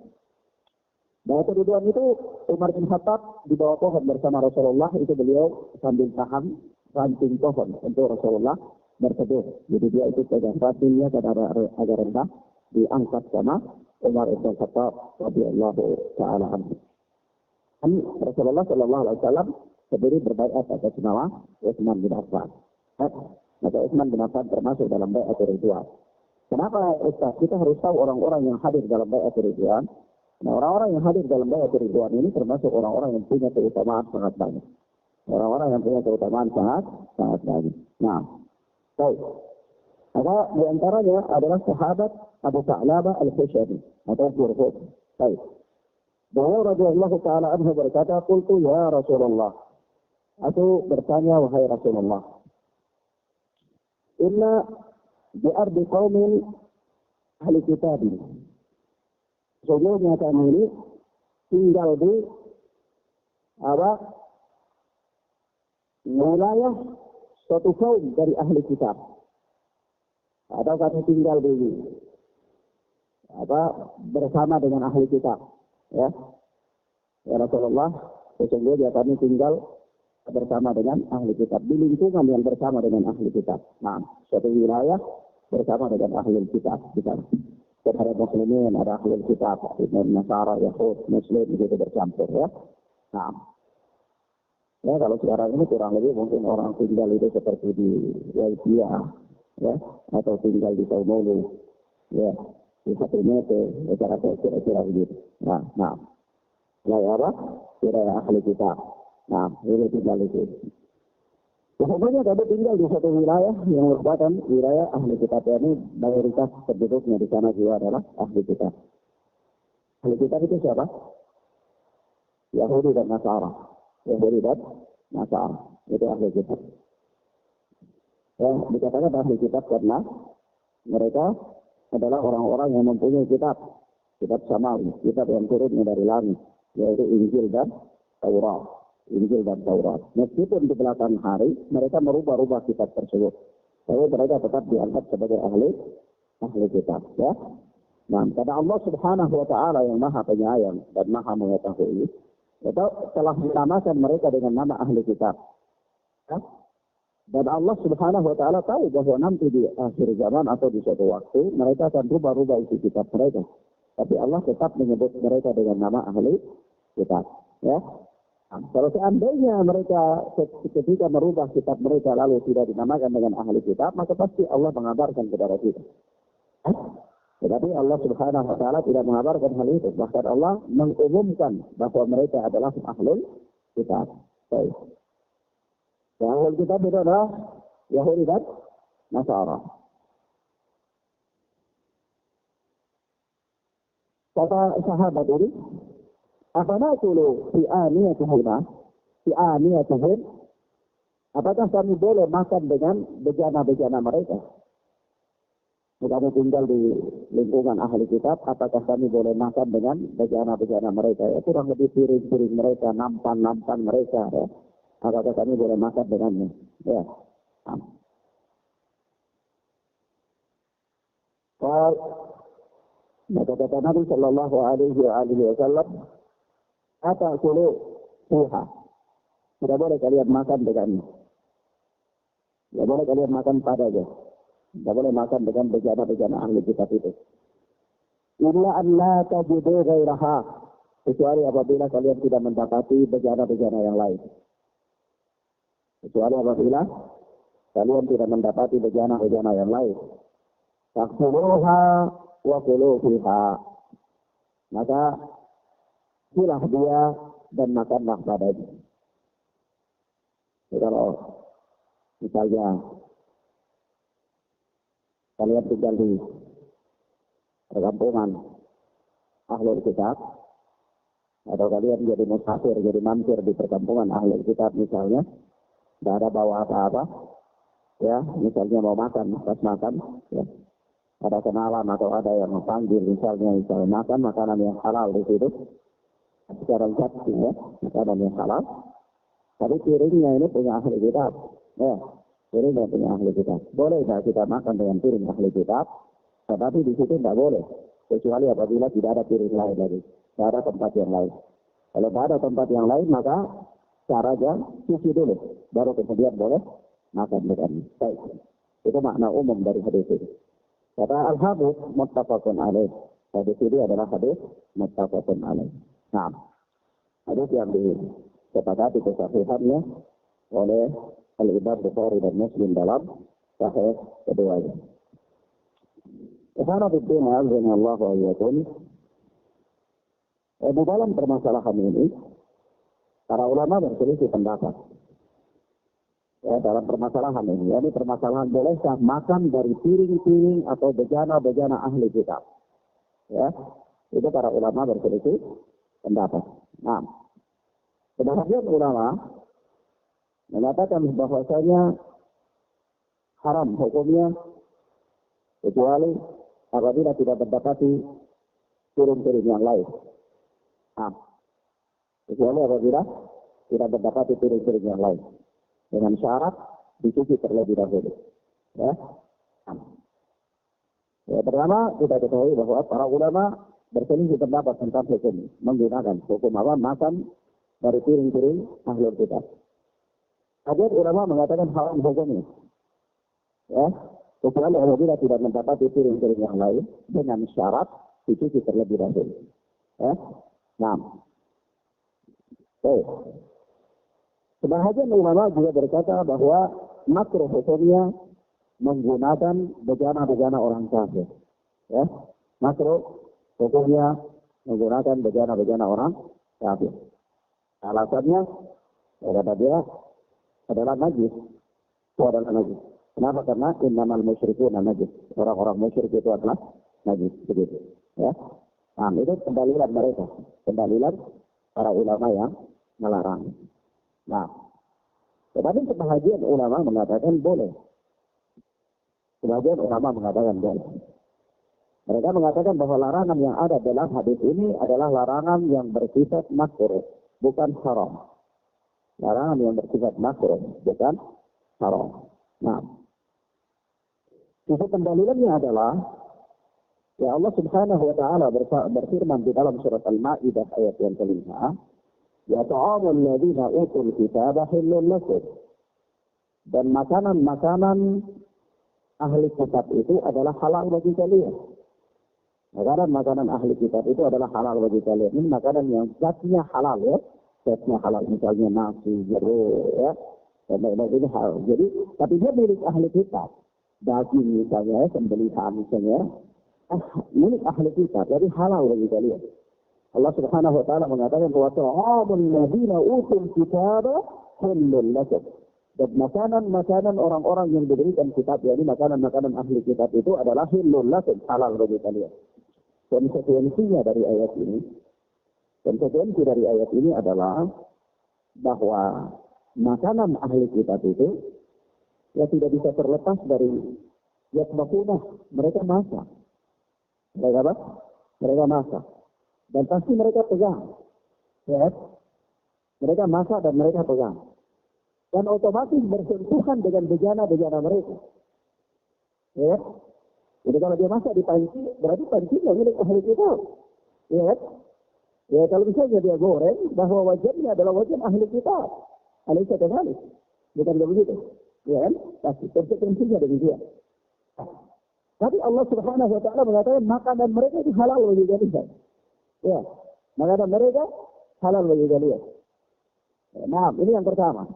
Speaker 1: Bai'atur Ridwan itu Umar bin Khattab di bawah pohon bersama Rasulullah itu beliau sambil tahan ranting pohon untuk Rasulullah berteduh. Jadi dia itu pegang rantingnya agar rendah, diangkat sama Umar ibn Khattab radhiyallahu taala anhu. Rasulullah sallallahu alaihi wasallam sendiri berbaiat atas nama Utsman bin Affan. Maka Utsman bin Affan termasuk dalam baiat Ridwan. Kenapa Ustaz? Kita harus tahu orang-orang yang hadir dalam baiat Ridwan. Nah, orang-orang yang hadir dalam baiat Ridwan ini termasuk orang-orang yang punya keutamaan sangat banyak. Orang-orang yang punya keutamaan sangat banyak. Nah, baik. Maka di antaranya adalah sahabat Abu Sa'labah Al-Khushani atau Burhud. Baik. Beliau radhiyallahu taala anhu berkata, "Qultu ya Rasulullah." Aku bertanya, wahai Rasulullah, "Inna di ardi qaumin ahli kitab." Sesungguhnya kami ini tinggal di wilayah suatu kaum dari ahli kitab. Atau kami tinggal di bersama dengan ahli kitab. Ya Rasulullah, sesungguhnya kami tinggal bersama dengan ahli kitab, di lingkungan yang bersama dengan ahli kitab. Nah, suatu wilayah bersama dengan ahli kitab. Dan ada muslimin, ada ahli kitab, Nasara, Yahud, Muslim, begitu bercampur ya. Nah, ya kalau sekarang ini kurang lebih mungkin orang tinggal itu seperti di Waipia, ya, atau tinggal di Taumulu, ya. Di satu meter, kira-kira begitu. Nah, wilayah wilayah ahli kitab. Nah, ini tinggal itu. Pokoknya kami tinggal di satu wilayah yang merupakan wilayah ahli kitab. Ini mayoritas penduduknya di sana juga adalah ahli kitab. Ahli kitab itu siapa? Yahudi dan Nasara. Itu ahli kitab. Ya, dikatakan ahli kitab karena mereka adalah orang-orang yang mempunyai kitab samawi, kitab yang turunnya dari langit, yaitu Injil dan Taurat. Meskipun di belakang hari mereka merubah kitab tersebut, tapi mereka tetap dianggap sebagai ahli kitab. Ya. Nah, karena Allah Subhanahu wa taala yang Maha Penyayang dan Maha Mengetahui, itu telah menamakan mereka dengan nama ahli kitab. Ya. Dan Allah Subhanahu wa taala tahu bahwa nanti di akhir zaman atau di suatu waktu mereka akan rubah isi kitab mereka. Tapi Allah tetap menyebut mereka dengan nama ahli kitab. Ya. Nah, kalau seandainya mereka ketika merubah kitab mereka lalu tidak dinamakan dengan ahli kitab, maka pasti Allah mengabarkan kepada kita. Tetapi Allah Subhanahu wa taala tidak mengabarkan hal itu. Bahkan Allah mengumumkan bahwa mereka adalah ahli kitab. Baik. Ahli kitab itu adalah Yahudi dan Nasara. Kata sahabat ini, "Afanakulu fi aniyatihim?" Apakah kami boleh makan dengan bejana-bejana mereka? Kami tinggal di lingkungan ahli kitab, apakah kami boleh makan dengan bejana-bejana mereka? Ya, kurang lebih piring-piring mereka, nampan-nampan mereka. Ya. Apakah kami boleh makan dengannya? Ya. Maka kata Nabi Sallallahu Alaihi Wasallam, "Apa kulu suha?" Tidak boleh kalian makan dengannya. Tidak boleh kalian makan padanya. Tidak boleh makan dengan bejana-bejana ahli kitab itu. Illa an la tajidu ghairaha, kecuali apabila kalian tidak mendapati bejana-bejana yang lain. Kecuali apabila kalian tidak mendapati bejana-bejana yang lain. Fakhuluha wa kulu fiha. Maka silah dia dan makanlah padanya. Kalau misalnya kalian tinggal di perkampungan ahlul kitab, atau kalian jadi musafir, jadi mampir di perkampungan ahlul kitab misalnya, tidak ada bawa apa-apa, ya, misalnya mau makan, pas makan, ya, ada kenalan atau ada yang memanggil, misalnya makan makanan yang halal di situ, secara lengkap, ya, makanan yang halal, tapi piringnya ini punya ahli kitab, ya, piringnya punya ahli kitab. Boleh tidak kita makan dengan piring ahli kitab, tetapi di situ tidak boleh, kecuali apabila tidak ada piring lain lagi, tidak ada tempat yang lain. Kalau tidak ada tempat yang lain, maka caranya cuci dulu, baru kemudian boleh makan dengan baik. Itu makna umum dari hadis ini. Kata Al-Habib muttafaqun alaih. Hadis ini adalah hadis muttafaqun alaih. Nah, hadis yang disepakati kesahihannya oleh Al-Imam Bukhari dan Muslim dalam sahih keduanya. Ikhwan fillah, azanillahu wa iyyakum. Di dalam permasalahan ini, para ulama berselisih pendapat. Ya, dalam permasalahan ini permasalahan bolehkah makan dari piring-piring atau bejana-bejana ahli kitab. Ya, itu para ulama berselisih pendapat. Nah, sebagian ulama mengatakan bahwasanya haram hukumnya kecuali apabila tidak mendapati piring-piring yang lain. Nah, kecuali apabila tidak mendapati piring-piring yang lain. Dengan syarat dicuci terlebih dahulu. Ya. Pertama kita ketahui bahwa para ulama berselisih pendapat tentang hukum menggunakan hukum apa makan dari piring-piring ahlul kitab. Ada ulama mengatakan haram hukumnya. Ya, kecuali apabila tidak mendapati piring-piring yang lain dengan syarat dicuci terlebih dahulu. Ya. Nah, sebahagian ulama juga berkata bahwa makruh hukumnya menggunakan bejana-bejana orang kafir. Ya, makruh hukumnya menggunakan bejana-bejana orang kafir. Alasannya, kata dia, adalah najis. Itu adalah najis. Kenapa? Karena innamal musyrikuna najis. Orang-orang musyrik itu adalah najis. Begitu. Ya. Nah, itu pendalilan mereka. Pendalilan para ulama yang melarang. Nah, tetapi sebahagian ulama mengatakan boleh. Sebagian ulama mengatakan boleh. Mereka mengatakan bahwa larangan yang ada dalam hadis ini adalah larangan yang bersifat makruh, bukan haram. Larangan yang bersifat makruh, bukan haram. Nah, sisi pendalilannya adalah ya Allah Subhanahu wa taala berfirman di dalam surat Al-Maidah ayat yang kelima, ya ta'amul ladzina utul kitaba halal lakum. Dan makanan-makanan ahli kitab itu adalah halal bagi kalian. Makanan ahli kitab itu adalah halal bagi kalian. Ini makanan yang zatnya halal ya. Zatnya halal, misalnya nasi, jeruk ya. Dan ini halal. Jadi, tapi dia milik ahli kitab. Daging misalnya, sembelihan misalnya, milik ahli kitab. Jadi halal bagi kalian. Allah Subhanahu wa taala mengatakan bahwa ta'amul ladzina utul kitaba halal lakum. Dan makanan-makanan orang-orang yang diberikan kitab, yakni makanan-makanan ahli kitab itu adalah halal lakum, halal bagi kalian. Konsekuensinya dari ayat ini adalah bahwa makanan ahli kitab itu ya tidak bisa terlepas dari yatmakunah, mereka masak. Mereka apa? Mereka masak. Dan pasti mereka pegang. Ya. Mereka masak dan mereka pegang. Dan otomatis bersentuhan dengan bejana-bejana mereka. Ya. Jadi kalau dia masak di panci, berarti pancinya milik ahli kitab. Ya. Ya, kalau misalnya dia goreng, bahwa wajannya adalah wajan ahli kitab. Alaysa kadzalik. Bukan begitu. Ya kan? Pasti konsekuensinya demikian. Tapi Allah Subhanahu wa taala mengatakan makanan mereka itu halal bagi kalian. Ya, makanan mereka halal bagi kalian. Nah, ini yang pertama.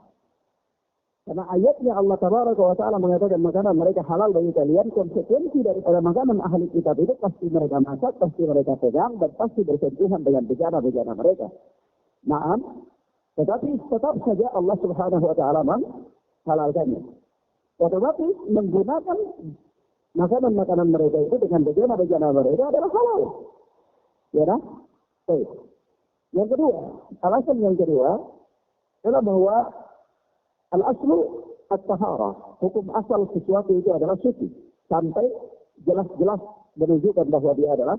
Speaker 1: Karena ayatnya Allah Tabaraka wa taala mengatakan makanan mereka halal bagi kalian, konsekuensi daripada makanan ahli kitab itu pasti mereka masak, pasti mereka pegang, dan pasti bersentuhan dengan bejana-bejana mereka. Nah, tetapi tetap saja Allah Subhanahu wa taala menghalalkannya. Otomatis menggunakan makanan-makanan mereka itu dengan bejana-bejana mereka adalah halal. Ya kan? Baik. Yang kedua, alasan yang kedua adalah bahwa al-aslu at-taharah. Hukum asal sesuatu itu adalah suci. Sampai jelas-jelas menunjukkan bahwa dia adalah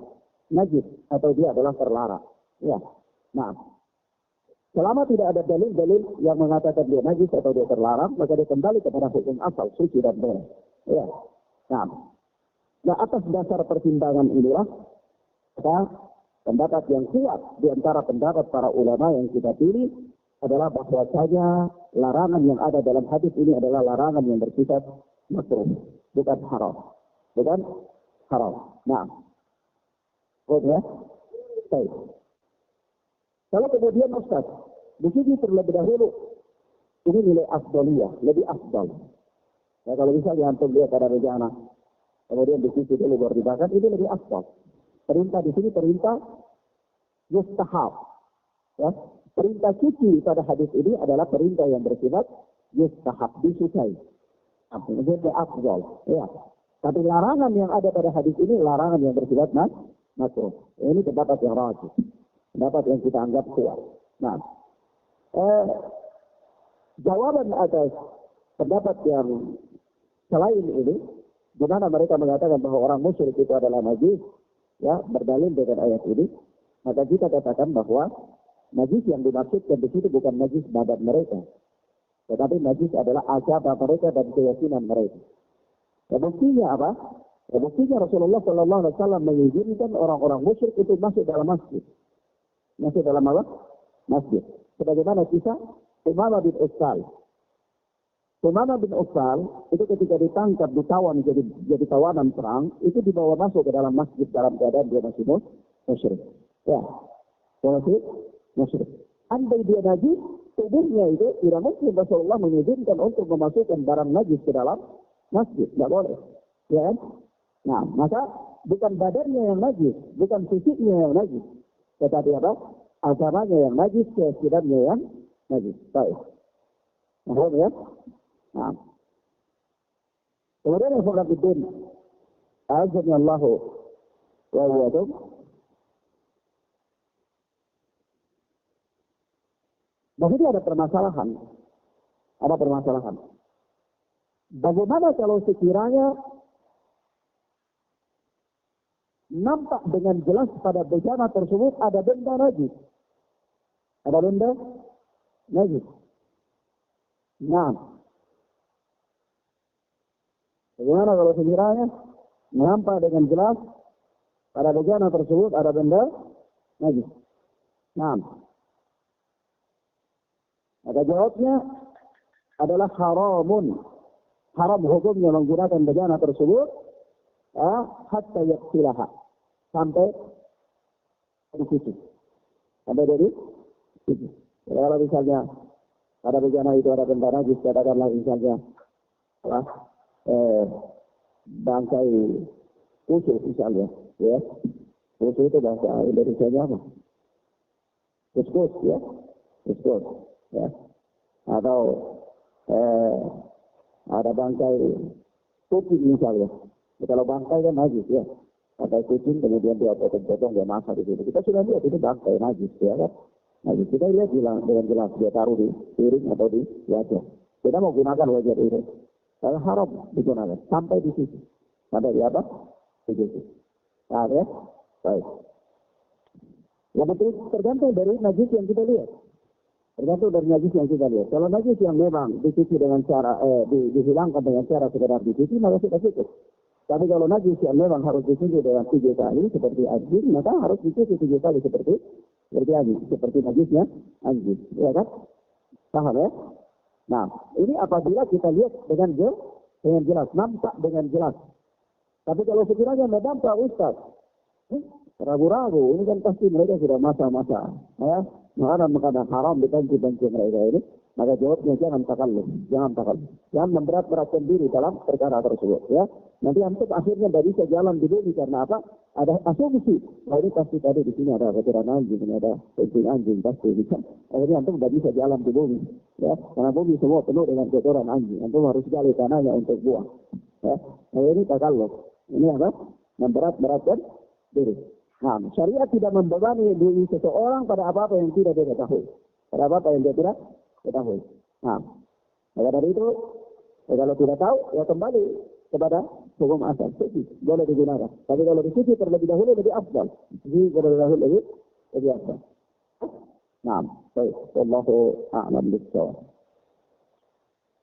Speaker 1: najis atau dia adalah terlarang. Ya. Nah, selama tidak ada dalil-dalil yang mengatakan dia najis atau dia terlarang, maka dia kembali kepada hukum asal suci dan boleh. Ya. Nah, atas dasar pertimbangan inilah pendapat yang kuat di antara pendapat para ulama yang kita pilih adalah bahwasanya larangan yang ada dalam hadis ini adalah larangan yang bersifat makruh, bukan haram. Bukan haram. Nah, ya. Baik. Kalau kemudian Ustaz, di sini terlebih dahulu ini nilai afdaliyah, lebih afdal. Ya, kalau misalnya antum lihat ada rencana, kemudian di sisi dulu baru dibahas, ini lebih afdal. Perintah di sini perintah mustahab. Ya. Perintah suci pada hadis ini adalah perintah yang bersifat mustahab, disukai. Ini afdal. Ya. Tapi larangan yang ada pada hadis ini larangan yang bersifat makruh. Ini pendapat yang rajih. Pendapat yang kita anggap kuat. Nah, jawaban atas pendapat yang selain ini, di mana mereka mengatakan bahwa orang musyrik itu adalah najis, ya, berdalil dengan ayat ini, maka kita katakan bahwa najis yang dimaksudkan di situ bukan najis badan mereka, tetapi najis adalah agama mereka dan keyakinan mereka. Ya, buktinya apa? Ya, buktinya Rasulullah Sallallahu Alaihi Wasallam mengizinkan orang-orang musyrik itu masuk dalam masjid. Masuk dalam apa? Masjid. Sebagaimana kisah Umamah bin Utsal. Umamah bin Utsal itu ketika ditangkap, ditawan jadi tawanan perang, itu dibawa masuk ke dalam masjid dalam keadaan dia masih musyrik. Ya, masih musyrik. Andai dia najis, tubuhnya itu tidak mungkin Rasulullah mengizinkan untuk memasukkan barang najis ke dalam masjid. Tidak boleh. Ya kan? Nah, maka bukan badannya yang najis, bukan fisiknya yang najis. Tetapi apa? Agamanya yang najis, keyakinannya yang najis. Baik. Paham ya? Nah. Kemudian yang Fakabidin. Azani Allahu wa iyyakum. Nah, ini ada permasalahan. Ada permasalahan. Bagaimana kalau sekiranya nampak dengan jelas pada bejana tersebut ada benda najis? Ada benda najis. Nah, bagaimana kalau sekiranya nampak dengan jelas pada bejana tersebut ada benda najis? Nah, maka jawabnya adalah haramun. Haram hukumnya menggunakan bejana tersebut hatta yaksilaha, sampai di situ. Sampai dari situ. Kalau misalnya pada bejana itu ada benda najis, katakanlah misalnya bangkai kusuk misalnya, ya. Kusuk itu bahasa Indonesianya apa? Kuskus, ya. Kuskus, ya. Atau ada bangkai kucing misalnya. Kalau bangkai kan najis, ya. Bangkai kucing kemudian dia potong-potong, dia masak di situ. Kita sudah lihat itu bangkai najis, ya kan? Najis. Kita lihat dengan jelas dia taruh di piring atau di wajan. Kita mau gunakan wajan itu. Kalau haram digunakan sampai di situ. Sampai di apa? Di situ. Nah, ya. Baik. Yang penting tergantung dari najis yang kita lihat. Tergantung dari najis yang kita lihat. Kalau najis yang memang dicuci dengan cara dihilangkan dengan cara sekedar dicuci, maka sudah cukup. Tapi kalau najis yang memang harus dicuci dengan 3 kali seperti anjing, maka harus dicuci 3 kali seperti anjing, seperti najisnya anjing, ya kan? Paham ya? Nah, ini apabila kita lihat dengan jelas, nampak dengan jelas. Tapi kalau sekiranya tidak nampak, Ustaz, ragu-ragu, ini kan pasti mereka sudah masa-masa, ya. Makanan haram di panci-panci mereka ini, maka jawabnya jangan takalluf. Jangan memberat-beratkan diri dalam perkara tersebut, ya. Nanti antum akhirnya tidak bisa jalan di bumi karena apa? Ada asumsi. Nah, ini pasti tadi di sini ada kotoran anjing, ini ada kencing anjing, pasti bisa. Akhirnya antum tidak bisa jalan di bumi, ya. Karena bumi semua penuh dengan kotoran anjing. Antum harus gali tanahnya untuk buang, ya. Nah, ini takalluf. Ini apa? Memberat-beratkan diri. Nah, syariat tidak membebani diri seseorang pada apa-apa yang tidak dia ketahui. Pada apa-apa yang dia tidak ketahui. Nah, maka dari itu, kalau tidak tahu, ya kembali kepada hukum asal. Suci, boleh digunakan. Tapi kalau disuci terlebih dahulu lebih afdal. Jadi terlebih dahulu lebih afdal. Nah, baik. Wallahu a'lam bishawab.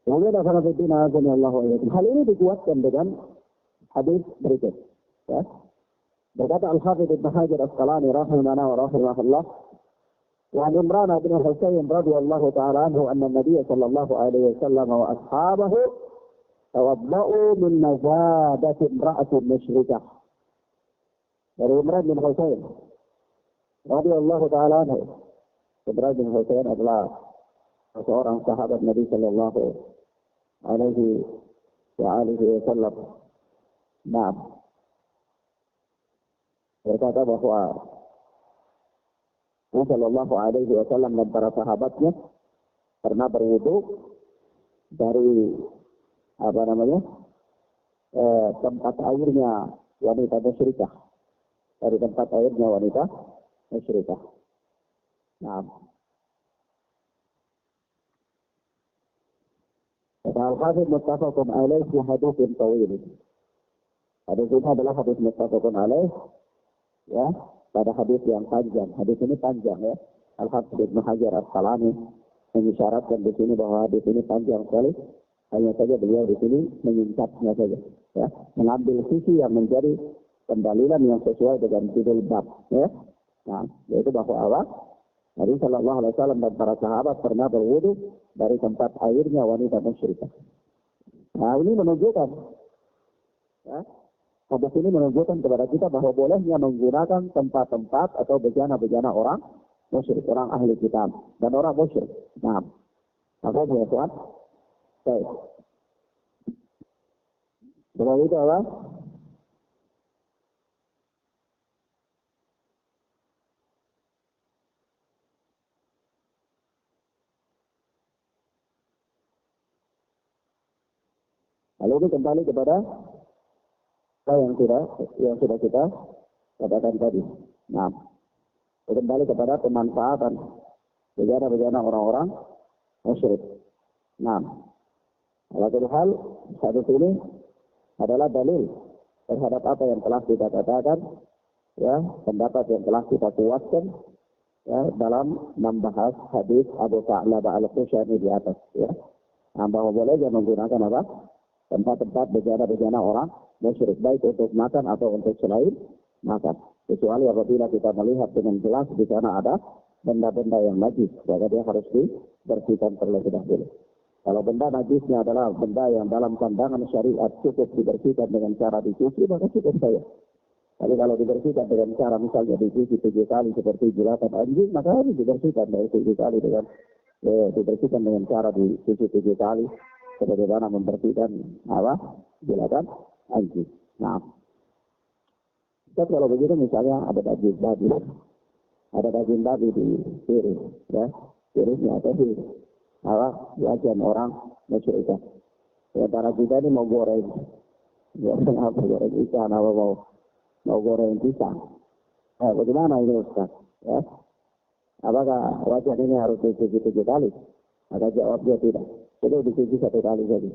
Speaker 1: Kemudian hal ini dikuatkan dengan hadis berikut. Ya. Berkata Al-Hafidh Ibn Hajar Asqalani rahimahullah wa rahimahullah, وعن عمران بن الحسين رضي الله تعالى عنه أن النبي صلى الله عليه وسلم وأصحابه توضأوا من نجادة امرأة مشركة. Dari Imran bin Husain radhiyallahu ta'ala anhu. Imran bin Husain adalah seorang sahabat Nabi sallallahu alaihi wasallam. Nah, berkata bahwa Nabi sallallahu alaihi wasallam dan para sahabatnya pernah berwudu dari tempat airnya wanita musyrikah. Dari tempat airnya wanita musyrikah. Nah, al-Hafidz muttafaqun alaih fi haditsin tawil. Hadis ini adalah hadis muttafaqun alaih, ya, pada hadis yang panjang. Hadis ini panjang, ya. Al-Hafidz Ibnu Hajar Asqalani mengisyaratkan di sini bahwa hadis ini panjang sekali. Hanya saja beliau di sini menyingkatnya saja, ya, mengambil sisi yang menjadi pendalilan yang sesuai dengan judul bab, ya. Nah, yaitu bahwa Allah Nabi sallallahu alaihi wasallam dan para sahabat pernah berwudu dari tempat airnya wanita musyrikah. Nah, ini menunjukkan, ya, hadis ini menunjukkan kepada kita bahwa bolehnya menggunakan tempat-tempat atau bejana-bejana orang musyrik, orang ahli kitab dan orang musyrik. Nah, apa dia tuan? Baik. Setelah itu apa? Lalu ini kembali kepada apa yang sudah kita katakan tadi. Nah, kembali kepada pemanfaatan bejana-bejana orang-orang musyrik. Nah, alatul hal hadis ini adalah dalil terhadap apa yang telah kita katakan, ya, pendapat yang telah kita kuatkan, ya, dalam membahas hadis Abu Tha'labah al-Khushani di atas, ya. Nah, bahwa bolehnya menggunakan apa? Tempat-tempat bejana-bejana orang musyrik, baik untuk makan atau untuk selain makan. Kecuali apabila kita melihat dengan jelas di sana ada benda-benda yang najis, maka dia harus dibersihkan terlebih dahulu. Kalau benda najisnya adalah benda yang dalam pandangan syariat cukup dibersihkan dengan cara dicuci, maka cukup saya. Tapi kalau dibersihkan dengan cara misalnya dicuci 7 kali seperti jilatan anjing, maka harus dibersihkan dari 7 kali dibersihkan dengan cara dicuci 7 kali. Sebagaimana membersihkan jilatan anjing. Nah, kalau begitu misalnya ada daging babi di piring, ya, piringnya atau di jajan orang musyrikah. Sementara kita ini mau goreng ikan, mau goreng pisang. Bagaimana ini Ustaz? Ya, apakah wajan ini harus dicuci 7 kali? Maka jawab dia tidak. Jadi dicuci 1 kali saja.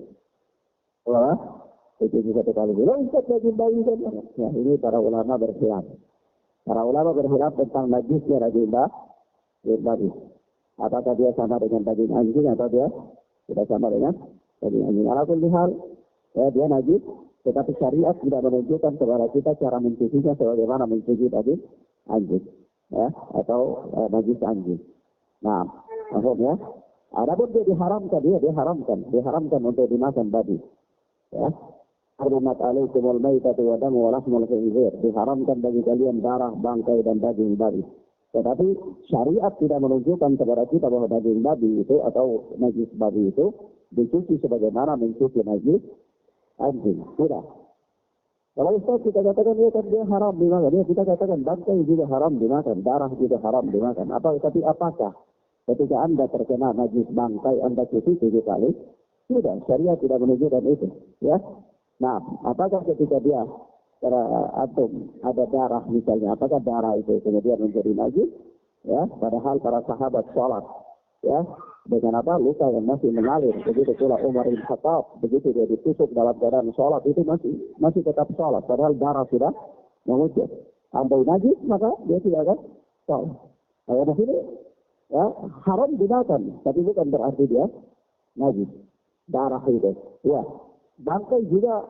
Speaker 1: Dicuci 1 kali. Ustaz daging babi saja. Ya, ini para ulama berkhilaf. Para ulama berkhilaf tentang najisnya daging babi. Apakah dia sama dengan daging anjing atau dia tidak sama dengan daging anjing? Walaupun hal, ya, dia najis, tetapi syariat tidak menunjukkan kepada kita cara mencucinya sebagaimana mencuci daging anjing, ya, atau najis anjing. Nah, maksudnya, adapun dia diharamkan untuk dimakan babi. Ya, Hurmat alaikumul maitatu wa damu wa lahmul khinzir. Diharamkan bagi kalian darah, bangkai dan daging babi. Tetapi syariat tidak menunjukkan kepada kita bahwa daging babi itu atau najis babi itu dicuci sebagaimana mencuci najis anjing. Tidak. Kalau Ustaz kita katakan dia haram dimakan, ya kita katakan bangkai juga haram dimakan, darah juga haram dimakan. Tapi apakah ketika Anda terkena najis bangkai Anda cuci 7 kali? Tidak, syariat tidak menunjukkan itu. Ya. Nah, apakah ketika dia ada darah misalnya, apakah darah itu kemudian menjadi najis? Ya, padahal para sahabat sholat, ya, dengan luka yang masih mengalir. Begitu pula Umar bin Khattab, begitu dia ditusuk dalam keadaan sholat itu masih tetap sholat, padahal darah sudah mengucur. Andai najis maka dia tidak akan sholat. Nah, di sini, ya, haram dimakan, tapi bukan berarti dia najis. Darah itu, ya. Bangkai juga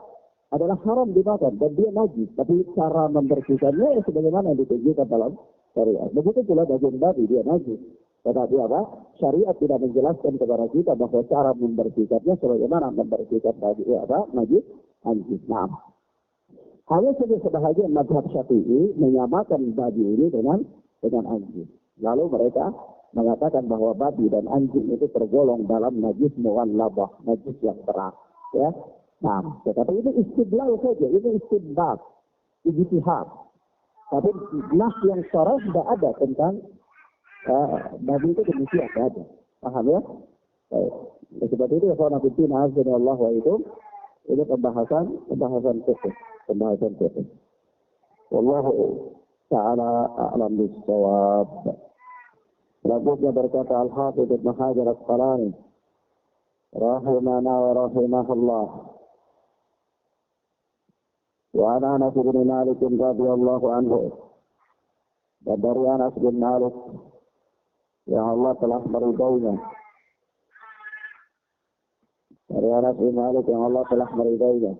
Speaker 1: adalah haram dimakan dan dia najis, tapi cara membersihkannya sebagaimana yang ditunjukkan dalam syariat. Begitu pula daging babi, dia najis. Tetapi apa? Syariat tidak menjelaskan kepada kita bahwa cara membersihkannya sebagaimana membersihkan babi apa? Najis anjing. Nah, hanya saja sebahagian mazhab Syafi'i menyamakan babi ini dengan anjing. Lalu mereka mengatakan bahwa babi dan anjing itu tergolong dalam najis mughallabah, najis yang berat. Ya. Nah, tetapi ini istidlal saja, ini istidbaq, ijtihad. Tapi nas yang syarah tidak ada tentang babi itu demikian, tidak ada. Paham ya? Baik. Sebab itu ya kawan fillah azza wa itu ini pembahasan fikih. Wallahu ta'ala a'lam bis-shawab. Selanjutnya berkata Al-Hafidz Ibnu Hajar Al-Asqalani rahimana wa rahimahullah. Wa ana Anas bin Malik radhiyallahu anhu. Dan dari Anas bin Malik yang Allah telah meridainya. Dari Anas bin Malik yang Allah telah meridainya.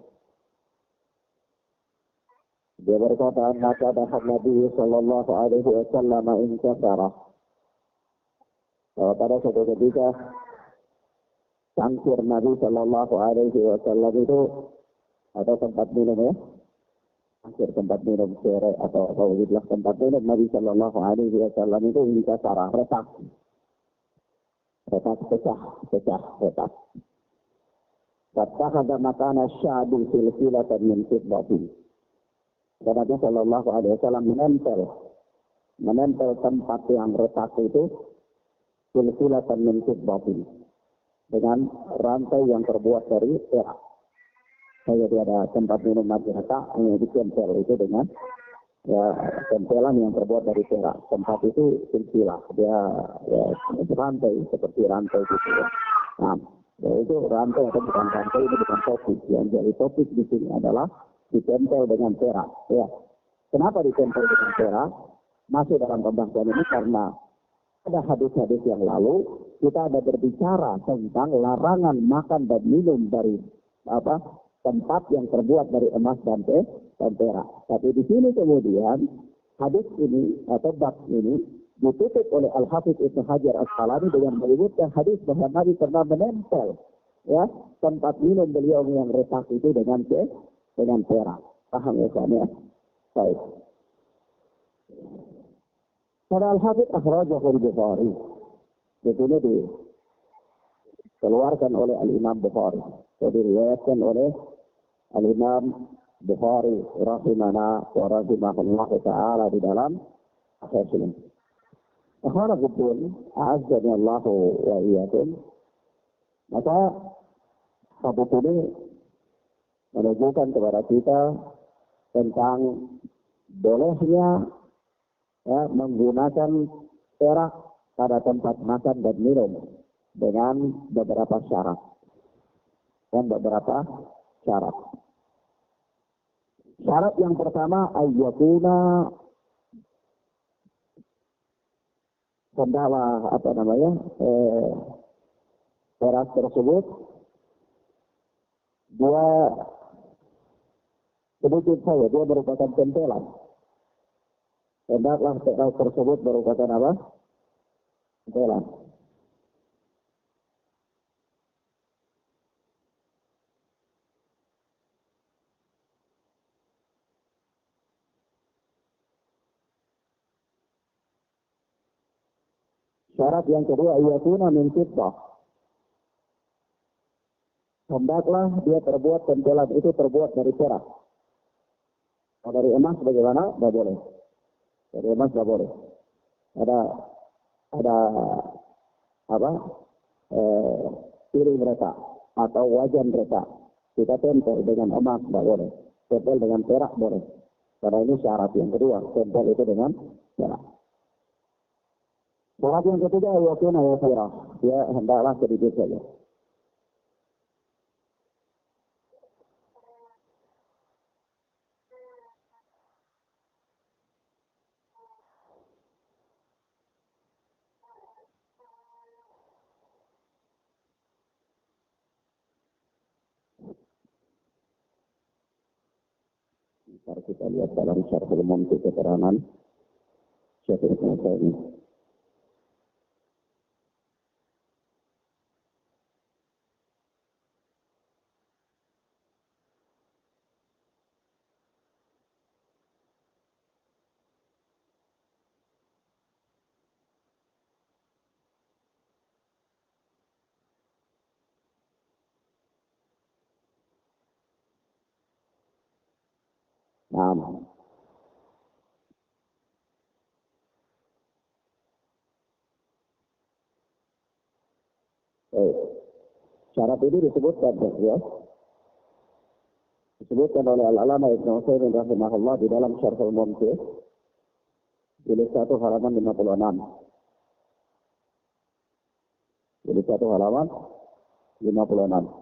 Speaker 1: Dia berkata, "Anna kata Nabi sallallahu alaihi wasallam inkasara." Pada suatu ketika cangkir Nabi sallallahu alaihi wasallam itu atau tempat minum ya, cangkir tempat minum sere atau begitulah tempat minum Nabi sallallahu alaihi wasallam itu inkasara, retak pecah. Fattakhadha makana sya'bi silsilatan min fiddatin. Dan Nabi sallallahu alaihi wasallam menempel tempat yang retak itu silsilatan min fiddatin dengan rantai yang terbuat dari perak. Jadi ada tempat minum Nabi retak, hanya ditempel itu dengan tempelan yang terbuat dari perak. Tempat itu silsilah, dia rantai seperti rantai gitu ya. Nah, itu rantai atau bukan rantai, itu bukan topik. Yang jadi topik di sini adalah ditempel dengan perak. Ya. Kenapa ditempel dengan perak? Masuk dalam pembahasan ini karena ada hadis-hadis yang lalu kita ada berbicara tentang larangan makan dan minum dari tempat yang terbuat dari emas dan perak. Tapi di sini kemudian hadis ini atau bab ini ditutup oleh Al-Hafidz Ibnu Hajar Asqalani dengan menyebutkan hadis bahwa Nabi pernah menempel ya tempat minum beliau yang retak itu dengan perak. Paham ya kan ya? Baik. Pada Al-Hafidz akhrajahu Al-Bukhari. Di sini dikeluarkan oleh Al-Imam Bukhari. Jadi diriwayatkan oleh Al-Imam Bukhari rahimana wa rahimahullah ta'ala di dalam akhir ini. Akhwana Gubun, a'azzani Allah wa iyyakum. Maka hadis ini menunjukkan kepada kita tentang bolehnya menggunakan perak pada tempat makan dan minum dengan beberapa syarat. Syarat yang pertama ayyakuna hendaklah perak tersebut dia sedikit saja dia merupakan tempelan. Hendaklah perak tersebut merupakan apa? Tempelan. Syarat yang kedua, iyakuna min fiddah. Hendaklah dia terbuat tempelan itu terbuat dari perak. Kalau dari emas bagaimana? Tidak boleh. Dari emas tidak boleh. Ada piring retak atau wajan retak. Kita tempel dengan emas tidak boleh. Tempel dengan perak boleh. Karena ini syarat yang kedua. Tempel itu dengan perak. Syarat yang ketiga, yakuna yasirah. Dia hendaklah sedikit saja. Mari kita lihat dalam Syarhul Mumti keterangan Syekh ini. Nah, syarat ini disebutkan ya. Disebutkan oleh Al-Alama Ibnu Utsaimin rahimahullah di dalam Syarhul Mumti jilid 1 halaman 56. Jilid 1 halaman 56.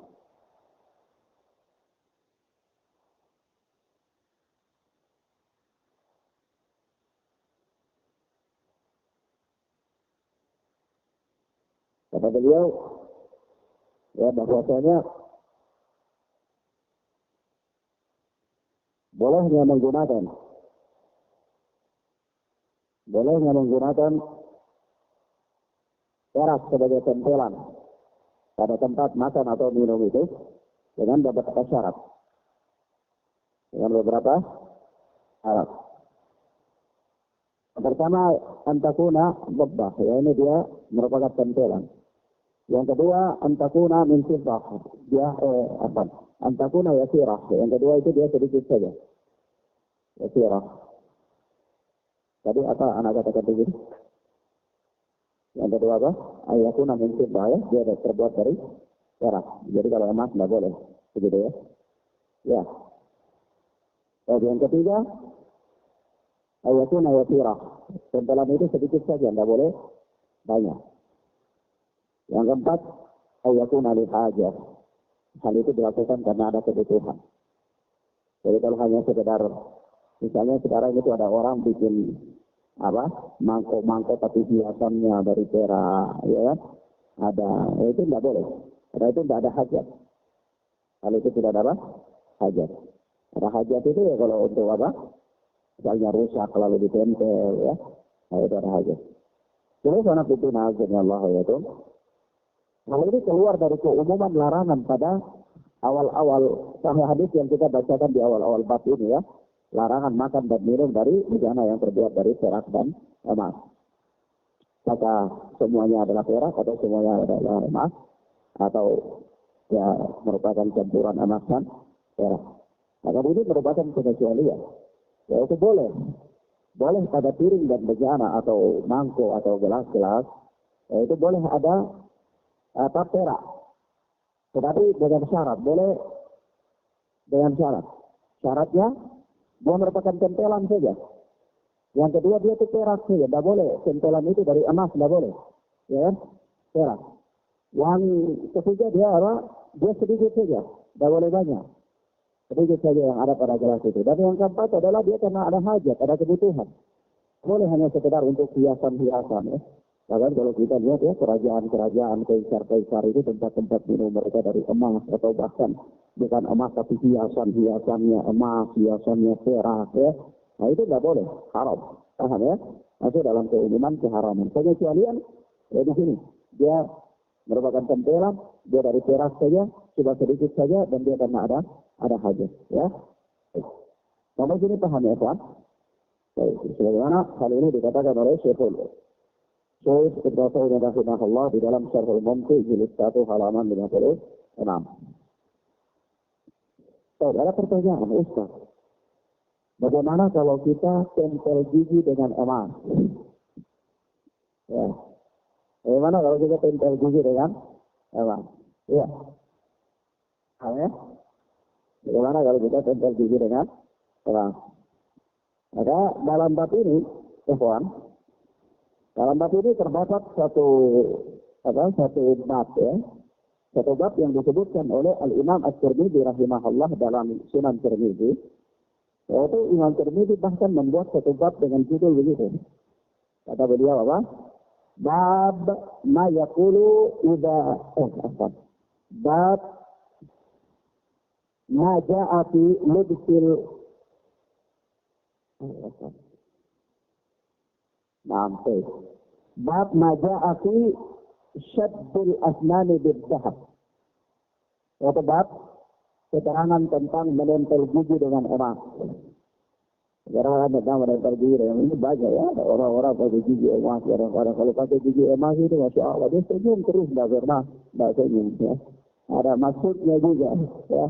Speaker 1: Kata beliau, ya bahwasanya bolehnya menggunakan perak sebagai tempelan pada tempat makan atau minum itu dengan beberapa syarat. Syarat. Pertama, antakuna dhabbah, ya ini dia merupakan tempelan. Yang kedua, antakuna min fiddah, dia antakuna yasirah. Yang kedua itu dia sedikit saja. Yasirah. Tadi apa anak katakan begini? Yang kedua apa? Ayakuna min fiddah, ya, dia terbuat dari perak. Jadi kalau emas tidak boleh, begitu ya. Ya. Yang ketiga, ayakuna yasirah. Tempelan itu sedikit saja, tidak boleh banyak. Yang keempat, ayakuna li hajah. Hal itu dilakukan karena ada kebutuhan. Jadi kalau hanya sekedar, misalnya sekarang itu ada orang bikin mangkok tapi hiasannya dari perak, ya kan? Ada, itu tidak boleh. Karena itu tidak ada hajat. Hal itu tidak ada hajat. Ada hajat itu ya kalau untuk misalnya rusak lalu ditempel, ya. Nah, itu ada hajat. Jadi anak itu nazarnya Allah ya itu. Hal ini keluar dari keumuman larangan pada awal-awal sahih hadis yang kita bacakan di awal-awal bab ini ya. Larangan makan dan minum dari bejana yang terbuat dari perak dan emas. Maka semuanya adalah perak atau semuanya adalah emas atau ya merupakan campuran emas dan perak. Maka ini merupakan pengecualian. Ya itu boleh. Boleh pada piring dan bejana atau mangkok atau gelas-gelas. Ya, itu boleh ada perak. Tetapi dengan syarat, boleh dengan syarat. Syaratnya, dia merupakan tempelan saja. Yang kedua, dia itu perak saja. Tidak boleh. Tempelan itu dari emas, tidak boleh. Ya kan? Perak. Yang ketiga, dia sedikit saja. Tidak boleh banyak. Sedikit saja yang ada pada gelas itu. Dan yang keempat adalah dia karena ada hajat, ada kebutuhan. Boleh hanya sekedar untuk hiasan-hiasan ya. Bahkan kalau kita lihat ya, kerajaan-kerajaan, kaisar-kaisar itu tempat-tempat minum mereka dari emas atau bahkan bukan emas tapi hiasan-hiasannya emas, hiasannya perak ya. Nah itu tidak boleh, haram. Paham ya? Masuk dalam keumuman keharaman. Pengecualian ya di sini. Dia merupakan tempelan, dia dari perak saja, cuma sedikit saja dan dia karena ada hajat ya. Sampai sini paham ya, Pak? Sebagaimana hal ini dikatakan oleh Syekh Ibnu Utsaimin rahimahullah di dalam Syarhul Mumti jilid 1 halaman 56. Ada pertanyaan, Ustaz. Bagaimana kalau kita tempel gigi dengan emas? Ya. Bagaimana kalau kita tempel gigi dengan emas? Ya. Ya. Bagaimana kalau kita tempel gigi dengan emas? Maka dalam bab ini, dalam bab ini terdapat satu bab ya. Satu bab yang disebutkan oleh Al-Imam At-Tirmidzi rahimahullah dalam Sunan Tirmidzi. Yaitu Imam Tirmidzi bahkan membuat satu bab dengan judul begitu. Kata beliau apa? Bab ma yaqulu bab ma ja'a fi lubsil Nanti. Bab maja'a fi syaddul asnani bid-dahab. Yaitu bab keterangan tentang menempel gigi dengan emas. Sekarang tentang menempel gigi dengan ini banyak ya. Orang-orang pakai gigi emas. Orang-orang kalau pakai gigi emas itu Masya Allah. Dia senyum terus. Tidak senyum ya. Ada maksudnya juga ya.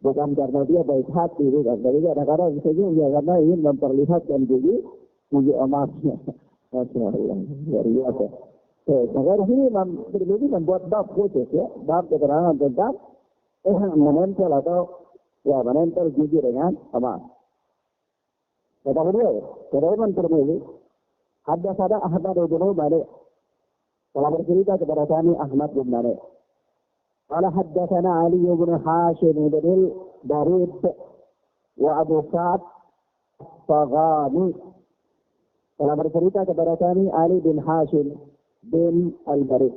Speaker 1: Bukan karena dia baik hati. Bukan. Tapi kadang-kadang senyum ya. Karena ingin memperlihatkan gigi emasnya. Masya Allah. Luar biasa. Maka di sini Imam Tirmidzi membuat bab khusus ya. Bab keterangan tentang menempel atau ya menempel gigi dengan emas. Kata beliau, kata Imam Tirmidzi, haddatsana Ahmad bin Malik. Telah bercerita kepada kami Ahmad bin Malik. Qala haddatsana Ali bin Hashim bin Barid wa Abu Sa'd Faghani. Telah bercerita kepada kami Ali bin Hashim bin Al-Barid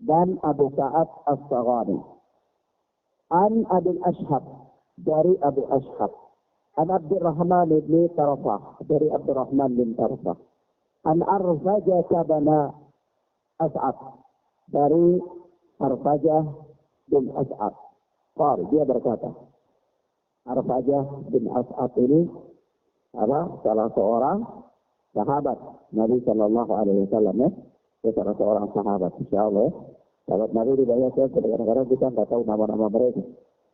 Speaker 1: dan Abu Sa'ad As-Saghani. An Abil Ashhab, dari Abu Ashhab. An Abdurrahman bin Tarafah, dari Abdurrahman bin Tarafah. An Arfajah bin As'ad, dari Arfajah bin As'ad. Dia berkata, Arfajah bin As'ad ini salah seorang sahabat Nabi Sallallahu Alaihi Wasallam ya. Dia salah seorang sahabat, insyaAllah ya. Sahabat Nabi di banyak ya, kadang-kadang kita nggak tahu nama-nama mereka.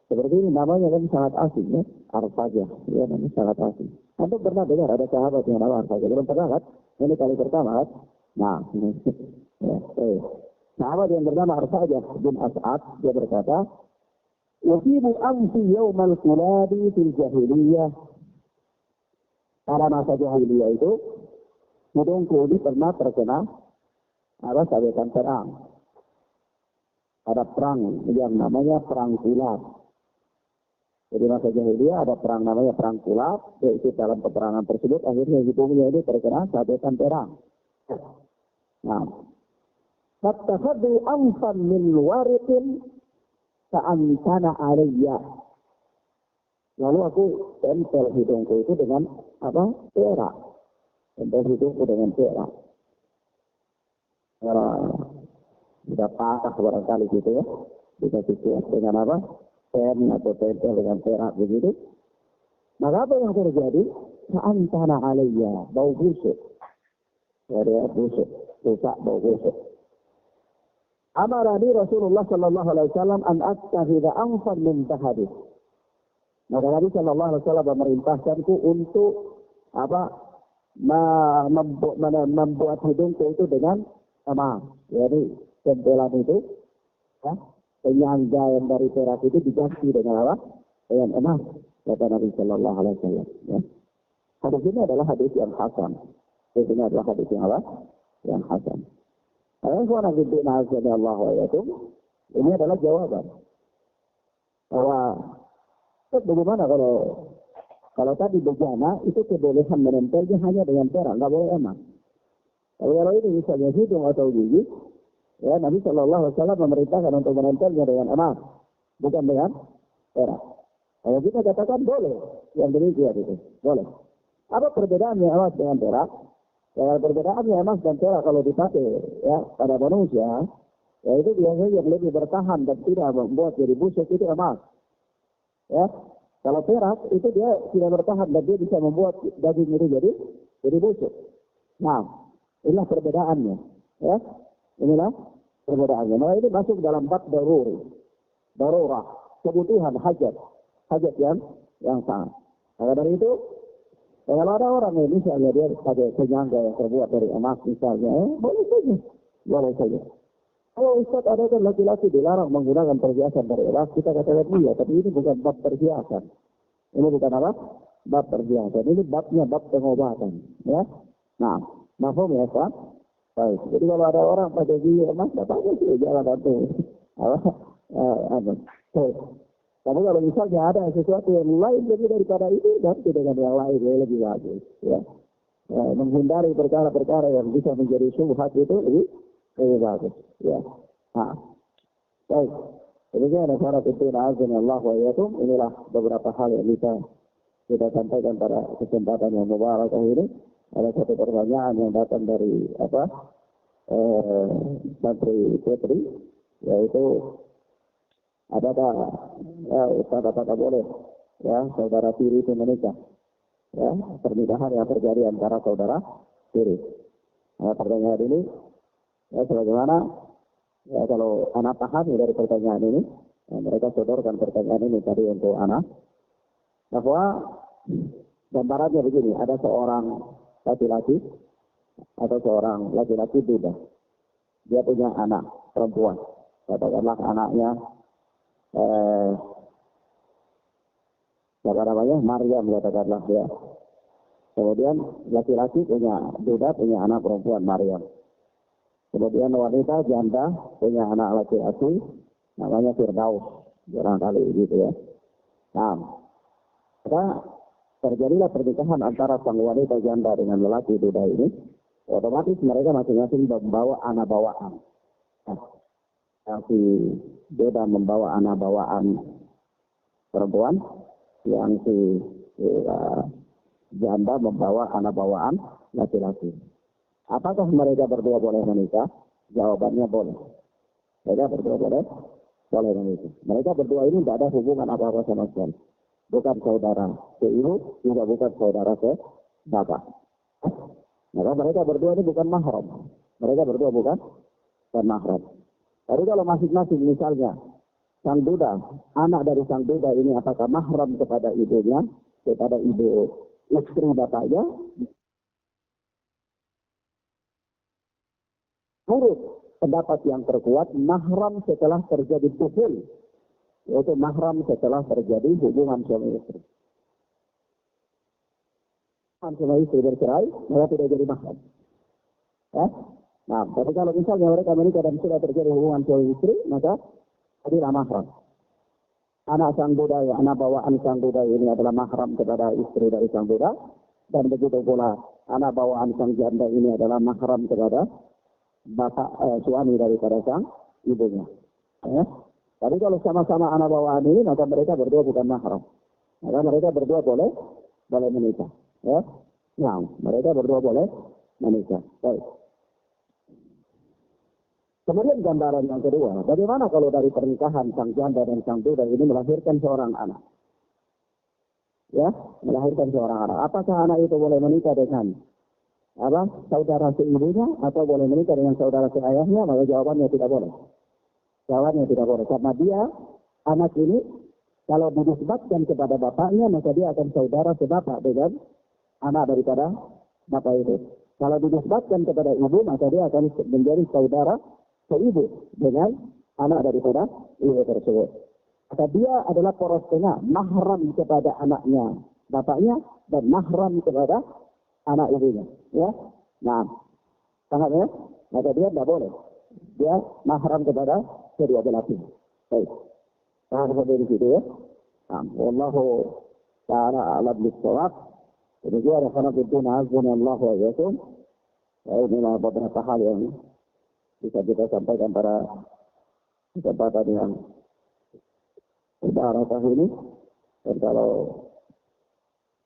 Speaker 1: Seperti ini namanya kan sangat asing ya, Arfajah. Ya, namanya sangat asing. Anda pernah dengar ada sahabat yang nama Arfajah? Belum pernah kan? Ini kali pertama kan? Nah, ya, sahabat yang bernama Arfajah bin As'ad, dia berkata, "Yusibu anfi yawmal quladi fil jahiliyah." Pada masa jahiliyah itu, hidungku ini pernah terkena sabetan perang. Ada perang yang namanya perang Kulab. Jadi masa jahiliyah ada perang namanya perang Kulab. Yaitu dalam peperangan tersebut akhirnya hidungnya ini terkena sabetan perang. Nah, fattakhadhu anfan min wariqin sa'antana aliyya. Lalu aku tempel hidungku itu dengan perak. Tempel hidungku dengan perak. Sudah patah barangkali gitu ya. Bisa dikuat dengan pen atau tempel dengan perak begitu. Maka apa yang terjadi? Sa'antana aliyya. Bau busuk. Dari busuk. Rusak bau busuk. Amarani Rasulullah sallallahu alaihi wasallam an attakhidha anfan min dhahabin. Maka Nabi sallallahu alaihi wasallam memerintahkanku untuk membuat hidungku itu dengan emas. Jadi tempelan itu ya, penyangga yang dari perak itu diganti dengan dengan emas, kata Nabi sallallahu alaihi wasallam ya. Hadis ini adalah hadis yang hasan. Hadis ini adalah hadis yang yang hasan. Ini adalah jawaban bahwa bagaimana kalau tadi bejana itu kebolehan menempelnya hanya dengan perak, nggak boleh emas. Kalau ini misalnya hidung atau gigi, ya Nabi Shallallahu Alaihi Wasallam memerintahkan untuk menempelnya dengan emas, bukan dengan perak. Kalau kita katakan boleh, yang demikian itu boleh. Apa perbedaannya emas dengan perak? Ya, perbedaannya emas dan perak kalau dipakai ya pada manusia, ya itu biasanya yang lebih bertahan dan tidak membuat jadi busuk itu emas. Ya, kalau perak itu dia tidak bertahan dan dia bisa membuat daging itu jadi busuk. Nah, inilah perbedaannya. Ya, inilah perbedaannya. Nah, ini masuk dalam bab darurah, kebutuhan hajat yang sangat. Maka dari itu, kalau ada orang yang misalnya dia pakai penyangga yang terbuat dari emas misalnya, boleh saja. Kalau Ustaz ada kan laki-laki dilarang menggunakan perhiasan dari emas, kita katakan iya, tapi ini bukan bab perhiasan. Ini bukan bab perhiasan. Ini bab pengobatan. Ya. Nah, mafhum ya, Pak? Baik. Jadi kalau ada orang pada gigi emas, apa-apa sih, jangan ada. Tapi kalau misalnya ada sesuatu yang lain lebih daripada itu, ganti dengan yang lain lebih bagus. Ya. Menghindari perkara-perkara yang bisa menjadi syubhat itu lebih bagus. Ya. Nah. Baik. Demikian para pimpinan azan Allah wa iyyakum. Inilah beberapa hal yang bisa kita sampaikan pada kesempatan yang mubarakah ini. Ada satu pertanyaan yang datang dari santri Putri, yaitu apakah Ustaz apakah boleh saudara tiri itu menikah? Pernikahan yang terjadi antara saudara tiri. Pertanyaan ini sebagaimana kalau anak paham dari pertanyaan ini, mereka sodorkan pertanyaan ini tadi untuk anak, bahwa gambarannya begini, ada seorang laki-laki atau seorang laki-laki duda, dia punya anak perempuan, katakanlah anaknya Maryam, katakanlah ya. Kemudian laki-laki duda punya anak perempuan Maryam. Kemudian wanita janda punya anak laki-laki namanya Firdaus, barangkali gitu ya. Nah, maka terjadilah pernikahan antara sang wanita janda dengan lelaki duda ini. Otomatis mereka masing-masing membawa anak bawaan. Yang si duda membawa anak bawaan perempuan, yang si janda membawa anak bawaan laki-laki. Apakah mereka berdua boleh menikah? Jawabannya boleh. Mereka berdua boleh menikah. Mereka berdua ini tidak ada hubungan apa-apa sama sekali. Bukan saudara seibu, juga bukan saudara sebapak. Maka mereka berdua ini bukan mahram. Mereka berdua bukan mahram. Tapi kalau masing-masing misalnya sang duda, anak dari sang duda ini apakah mahram kepada ibunya, kepada ibu istri bapaknya? Menurut pendapat yang terkuat, mahram setelah terjadi dukhul, yaitu mahram setelah terjadi hubungan suami istri. Suami istri bercerai, mereka tidak jadi mahram. Nah, tapi kalau misalnya mereka menikah dan sudah terjadi hubungan suami istri, maka jadilah mahram. Anak sang duda, anak bawaan sang duda ini adalah mahram kepada istri dari sang duda, dan begitu pula anak bawaan sang janda ini adalah mahram kepada bapak suami daripada sang ibunya. Tapi kalau sama-sama anak bawaan ini, maka mereka berdua bukan mahram. Maka mereka berdua boleh menikah. Nah, mereka berdua boleh menikah. Baik. Kemudian gambaran yang kedua, bagaimana kalau dari pernikahan sang janda dan sang duda ini melahirkan seorang anak? Melahirkan seorang anak. Apakah anak itu boleh menikah dengan saudara seibunya atau boleh menikah dengan saudara seayahnya? Maka jawabannya tidak boleh. Jawabannya tidak boleh. Karena dia, anak ini, kalau dinisbatkan kepada bapaknya, maka dia akan saudara sebapak dengan anak daripada bapak itu. Kalau dinisbatkan kepada ibu, maka dia akan menjadi saudara seibu dengan anak daripada ibu tersebut. Maka dia adalah poros tengah, mahram kepada anaknya bapaknya dan mahram kepada anak ibunya. Nah, sangat ya. Maka dia tidak boleh. Dia mahram kepada kedua belah pihak. Baik. Nah, seperti itu ya. Wallahu ta'ala a'lam bis-shawab. Demikian karena biduna azanallahu wa iyyakum. Inilah beberapa hal yang bisa kita sampaikan pada kesempatan yang mubarakah ini. Dan kalau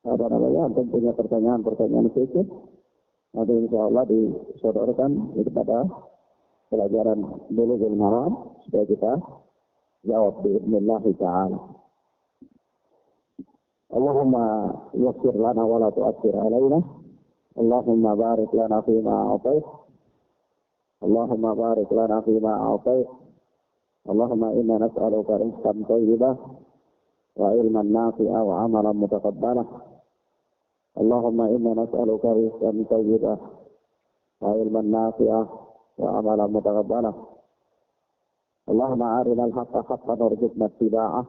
Speaker 1: antum punya pertanyaan sedikit, nanti insyaallah disodorkan kepada pelajaran Bulughul Maram supaya kita jawab bi'idznillah ta'ala. Allahumma yassir lana wa la tu'assir alaina. Allahumma barik lana fima a'tait. Allahumma barik lana fima a'tait. Allahumma inna nas'aluka rizqan thayyibah wa ilman nafi'a wa amalan mutaqabbalah. Allahumma inna nas'aluka rizqan thayyibah wa ilman nafi'a wa amalan mutaqabbalah. Allahumma arina al-haqqa haqqan warzuqna ittiba'ah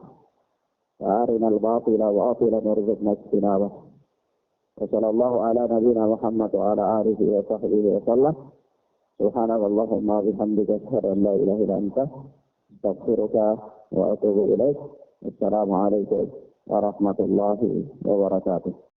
Speaker 1: wa arina al-batila batilan warzuqna ijtinabah. Wa sallallahu ala nabiyyina Muhammad wa ala alihi wa sahbihi wa sallam. Subhanakallahumma bihamdika asyhadu an la ilaha illa anta astaghfiruka wa atubu ilaik. Assalamualaikum warahmatullahi wabarakatuh.